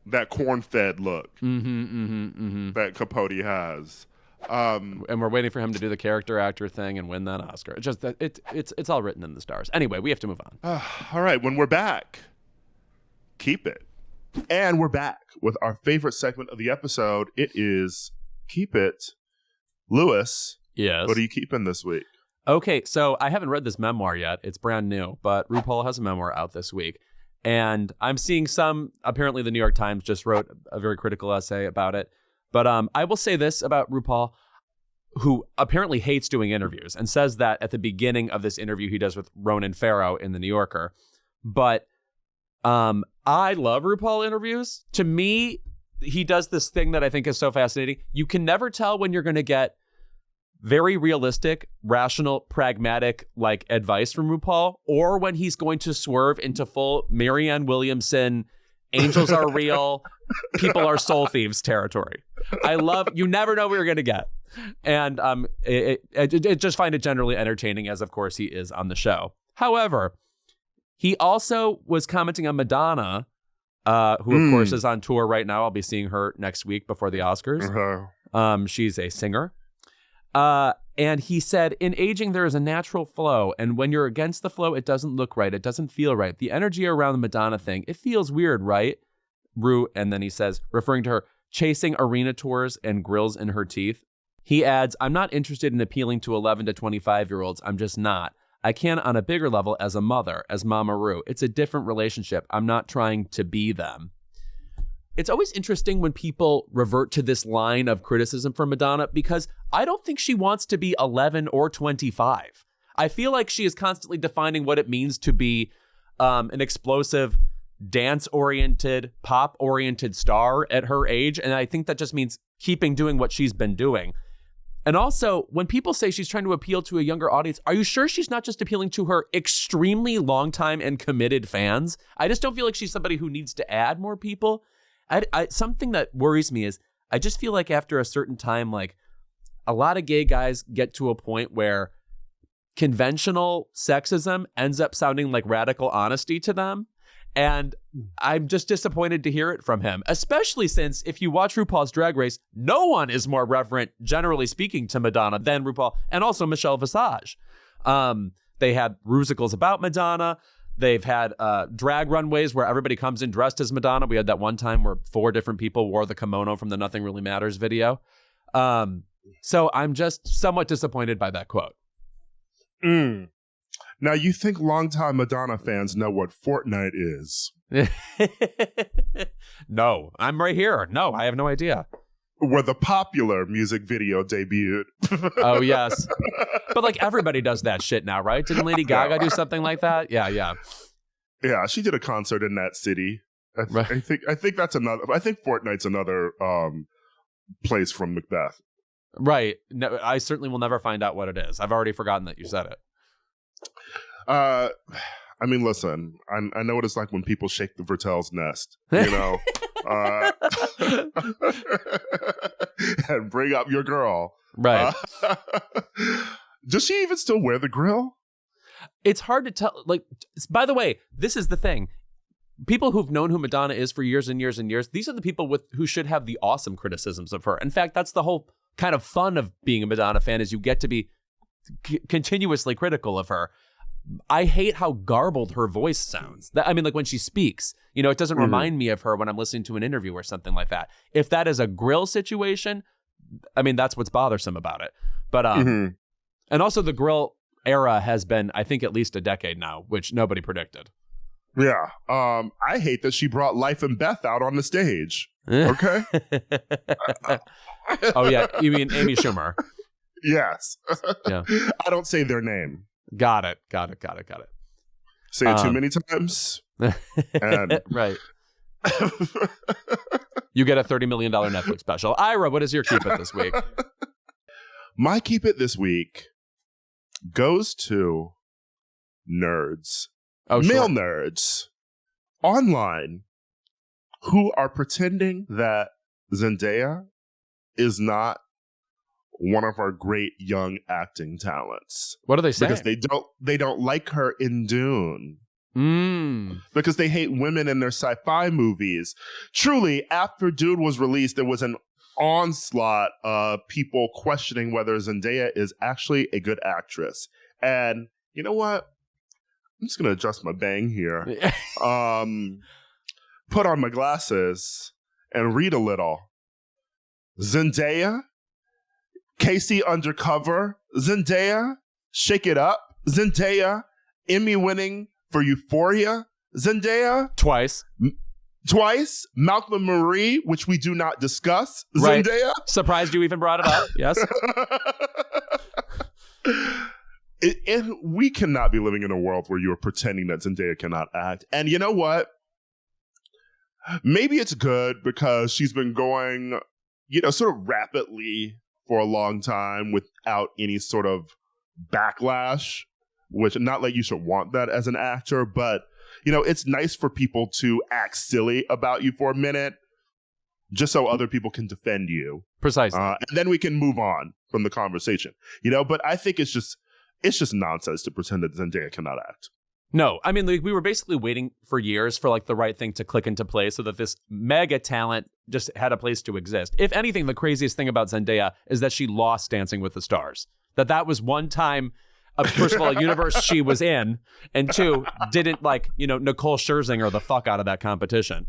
that corn-fed look that Capote has.
And we're waiting for him to do the character actor thing and win that Oscar. It's just that it's all written in the stars. Anyway, we have to move on.
All right, when we're back, keep it. And we're back with our favorite segment of the episode. It is Keep It. Lewis,
yes.
What are you keeping this week?
Okay, so I haven't read this memoir yet. It's brand new, but RuPaul has a memoir out this week. And I'm seeing apparently the New York Times just wrote a very critical essay about it. But I will say this about RuPaul, who apparently hates doing interviews and says that at the beginning of this interview he does with Ronan Farrow in The New Yorker. But I love RuPaul interviews. To me, he does this thing that I think is so fascinating. You can never tell when you're going to get very realistic, rational, pragmatic like advice from RuPaul, or when he's going to swerve into full Marianne Williamson, angels are real, people are soul thieves territory. You never know what you're going to get. And it just find it generally entertaining, as of course he is on the show. However, he also was commenting on Madonna, who of course is on tour right now. I'll be seeing her next week before the Oscars. She's a singer. And he said, in aging, there is a natural flow. And when you're against the flow, it doesn't look right. It doesn't feel right. The energy around the Madonna thing, it feels weird, right? Ru, and then he says, referring to her chasing arena tours and grills in her teeth. He adds, I'm not interested in appealing to 11 to 25-year-olds. I'm just not. I can on a bigger level as a mother, as Mama Ru. It's a different relationship. I'm not trying to be them. It's always interesting when people revert to this line of criticism from Madonna, because I don't think she wants to be 11 or 25. I feel like she is constantly defining what it means to be an explosive, dance-oriented, pop-oriented star at her age. And I think that just means keeping doing what she's been doing. And also, when people say she's trying to appeal to a younger audience, are you sure she's not just appealing to her extremely long-time and committed fans? I just don't feel like she's somebody who needs to add more people. Something that worries me is I just feel like after a certain time, like a lot of gay guys get to a point where conventional sexism ends up sounding like radical honesty to them. And I'm just disappointed to hear it from him, especially since if you watch RuPaul's Drag Race, no one is more reverent, generally speaking, to Madonna than RuPaul, and also Michelle Visage. They had musicals about Madonna. They've had drag runways where everybody comes in dressed as Madonna. We had that one time where 4 different people wore the kimono from the Nothing Really Matters video. So I'm just somewhat disappointed by that quote.
Now, you think longtime Madonna fans know what Fortnite is?
No, I'm right here. No, I have no idea.
Where the popular music video debuted.
Oh, yes. But like everybody does that shit now, right? Didn't Lady Gaga do something like that? Yeah.
Yeah, she did a concert in that city. I think that's another. I think Fortnite's another place from Macbeth.
Right. No, I certainly will never find out what it is. I've already forgotten that you said it.
I mean, listen, I know what it's like when people shake the Vertel's nest, you know, and bring up your girl.
Right.
Does she even still wear the grill?
It's hard to tell. Like, by the way, this is the thing. People who've known who Madonna is for years and years and years, these are the people who should have the awesome criticisms of her. In fact, that's the whole kind of fun of being a Madonna fan, is you get to be continuously critical of her. I hate how garbled her voice sounds. I mean, like when she speaks, you know, it doesn't remind me of her when I'm listening to an interview or something like that. If that is a grill situation, I mean, that's what's bothersome about it. But, and also the grill era has been, I think, at least a decade now, which nobody predicted.
Yeah. I hate that she brought Life and Beth out on the stage. Okay.
Oh, yeah. You mean Amy Schumer?
Yes.
Yeah.
I don't say their name.
Got it.
Say it too many times. And
right. You get a $30 million Netflix special. Ira, what is your Keep It this week?
My Keep It this week goes to nerds,
male
nerds online who are pretending that Zendaya is not one of our great young acting talents.
What are they saying?
Because they don't like her in Dune. Because they hate women in their sci-fi movies. Truly, after Dune was released, there was an onslaught of people questioning whether Zendaya is actually a good actress. And you know what? I'm just going to adjust my bang here. Put on my glasses and read a little. Zendaya, Casey Undercover, Zendaya, Shake It Up, Zendaya, Emmy winning for Euphoria, Zendaya.
Twice,
Malcolm and Marie, which we do not discuss,
right.
Zendaya.
Surprised you even brought it up, yes.
And we cannot be living in a world where you are pretending that Zendaya cannot act. And you know what? Maybe it's good because she's been going, sort of rapidly for a long time without any sort of backlash, which not like you should want that as an actor, but it's nice for people to act silly about you for a minute just so other people can defend you.
Precisely.
And then we can move on from the conversation, but I think it's just nonsense to pretend that Zendaya cannot act.
No, I mean, we were basically waiting for years for the right thing to click into place so that this mega talent just had a place to exist. If anything, the craziest thing about Zendaya is that she lost Dancing with the Stars. That was one time, first of all, a universe she was in, and two, didn't Nicole Scherzinger the fuck out of that competition.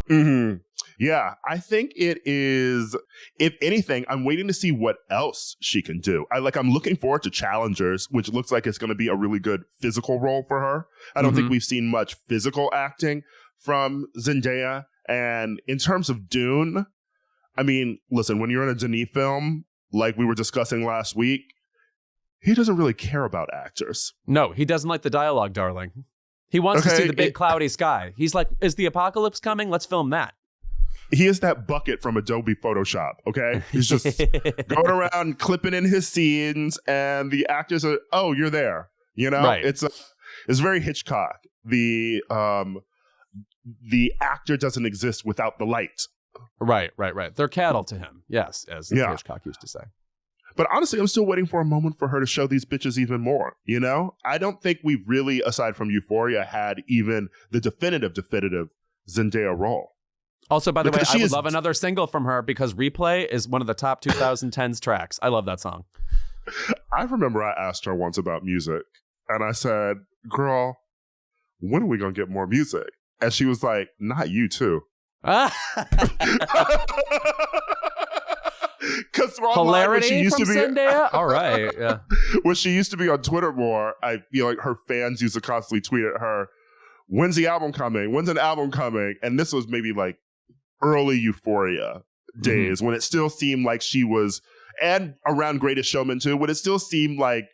Mm-hmm. Yeah, I think it is, if anything, I'm waiting to see what else she can do. I'm looking forward to Challengers, which looks like it's going to be a really good physical role for her. I don't think we've seen much physical acting from Zendaya. And in terms of Dune, I mean, listen, when you're in a Denis film, like we were discussing last week, he doesn't really care about actors.
No, he doesn't like the dialogue, darling. He wants to see the big cloudy sky. He's like, is the apocalypse coming? Let's film that.
He is that bucket from Adobe Photoshop, okay? He's just going around clipping in his scenes, and the actors are, oh, you're there.
Right.
It's very Hitchcock. The actor doesn't exist without the light.
Right. They're cattle to him, yes, as Hitchcock used to say.
But honestly, I'm still waiting for a moment for her to show these bitches even more, I don't think we've really, aside from Euphoria, had even the definitive Zendaya role.
Also, by the way, I would love another single from her because Replay is one of the top 2010s tracks. I love that song.
I remember I asked her once about music, and I said, girl, when are we going to get more music? And she was like, not you too. Because
hilarity she used from to be, Zendaya? All right, yeah.
When she used to be on Twitter more, I feel like her fans used to constantly tweet at her, when's the album coming? When's an album coming? And this was maybe early Euphoria days when it still seemed like she was, and around Greatest Showman too, when it still seemed like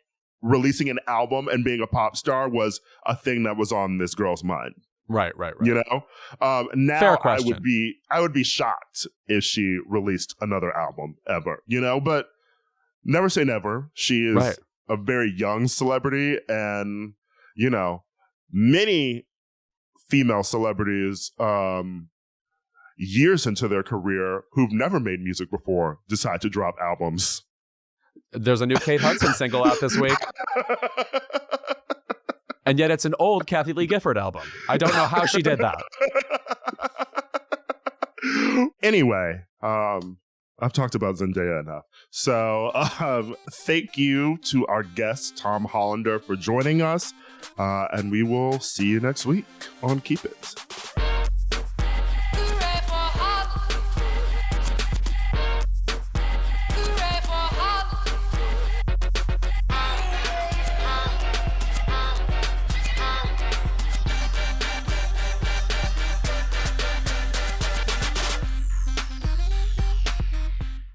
releasing an album and being a pop star was a thing that was on this girl's mind.
Right.
Now
fair question.
I would be shocked if she released another album ever, but never say never. She is a very young celebrity, and many female celebrities years into their career who've never made music before decide to drop albums.
There's a new Kate Hudson single out this week. And yet it's an old Kathie Lee Gifford album. I don't know how she did that.
Anyway, I've talked about Zendaya enough. So thank you to our guest, Tom Hollander, for joining us. And we will see you next week on Keep It.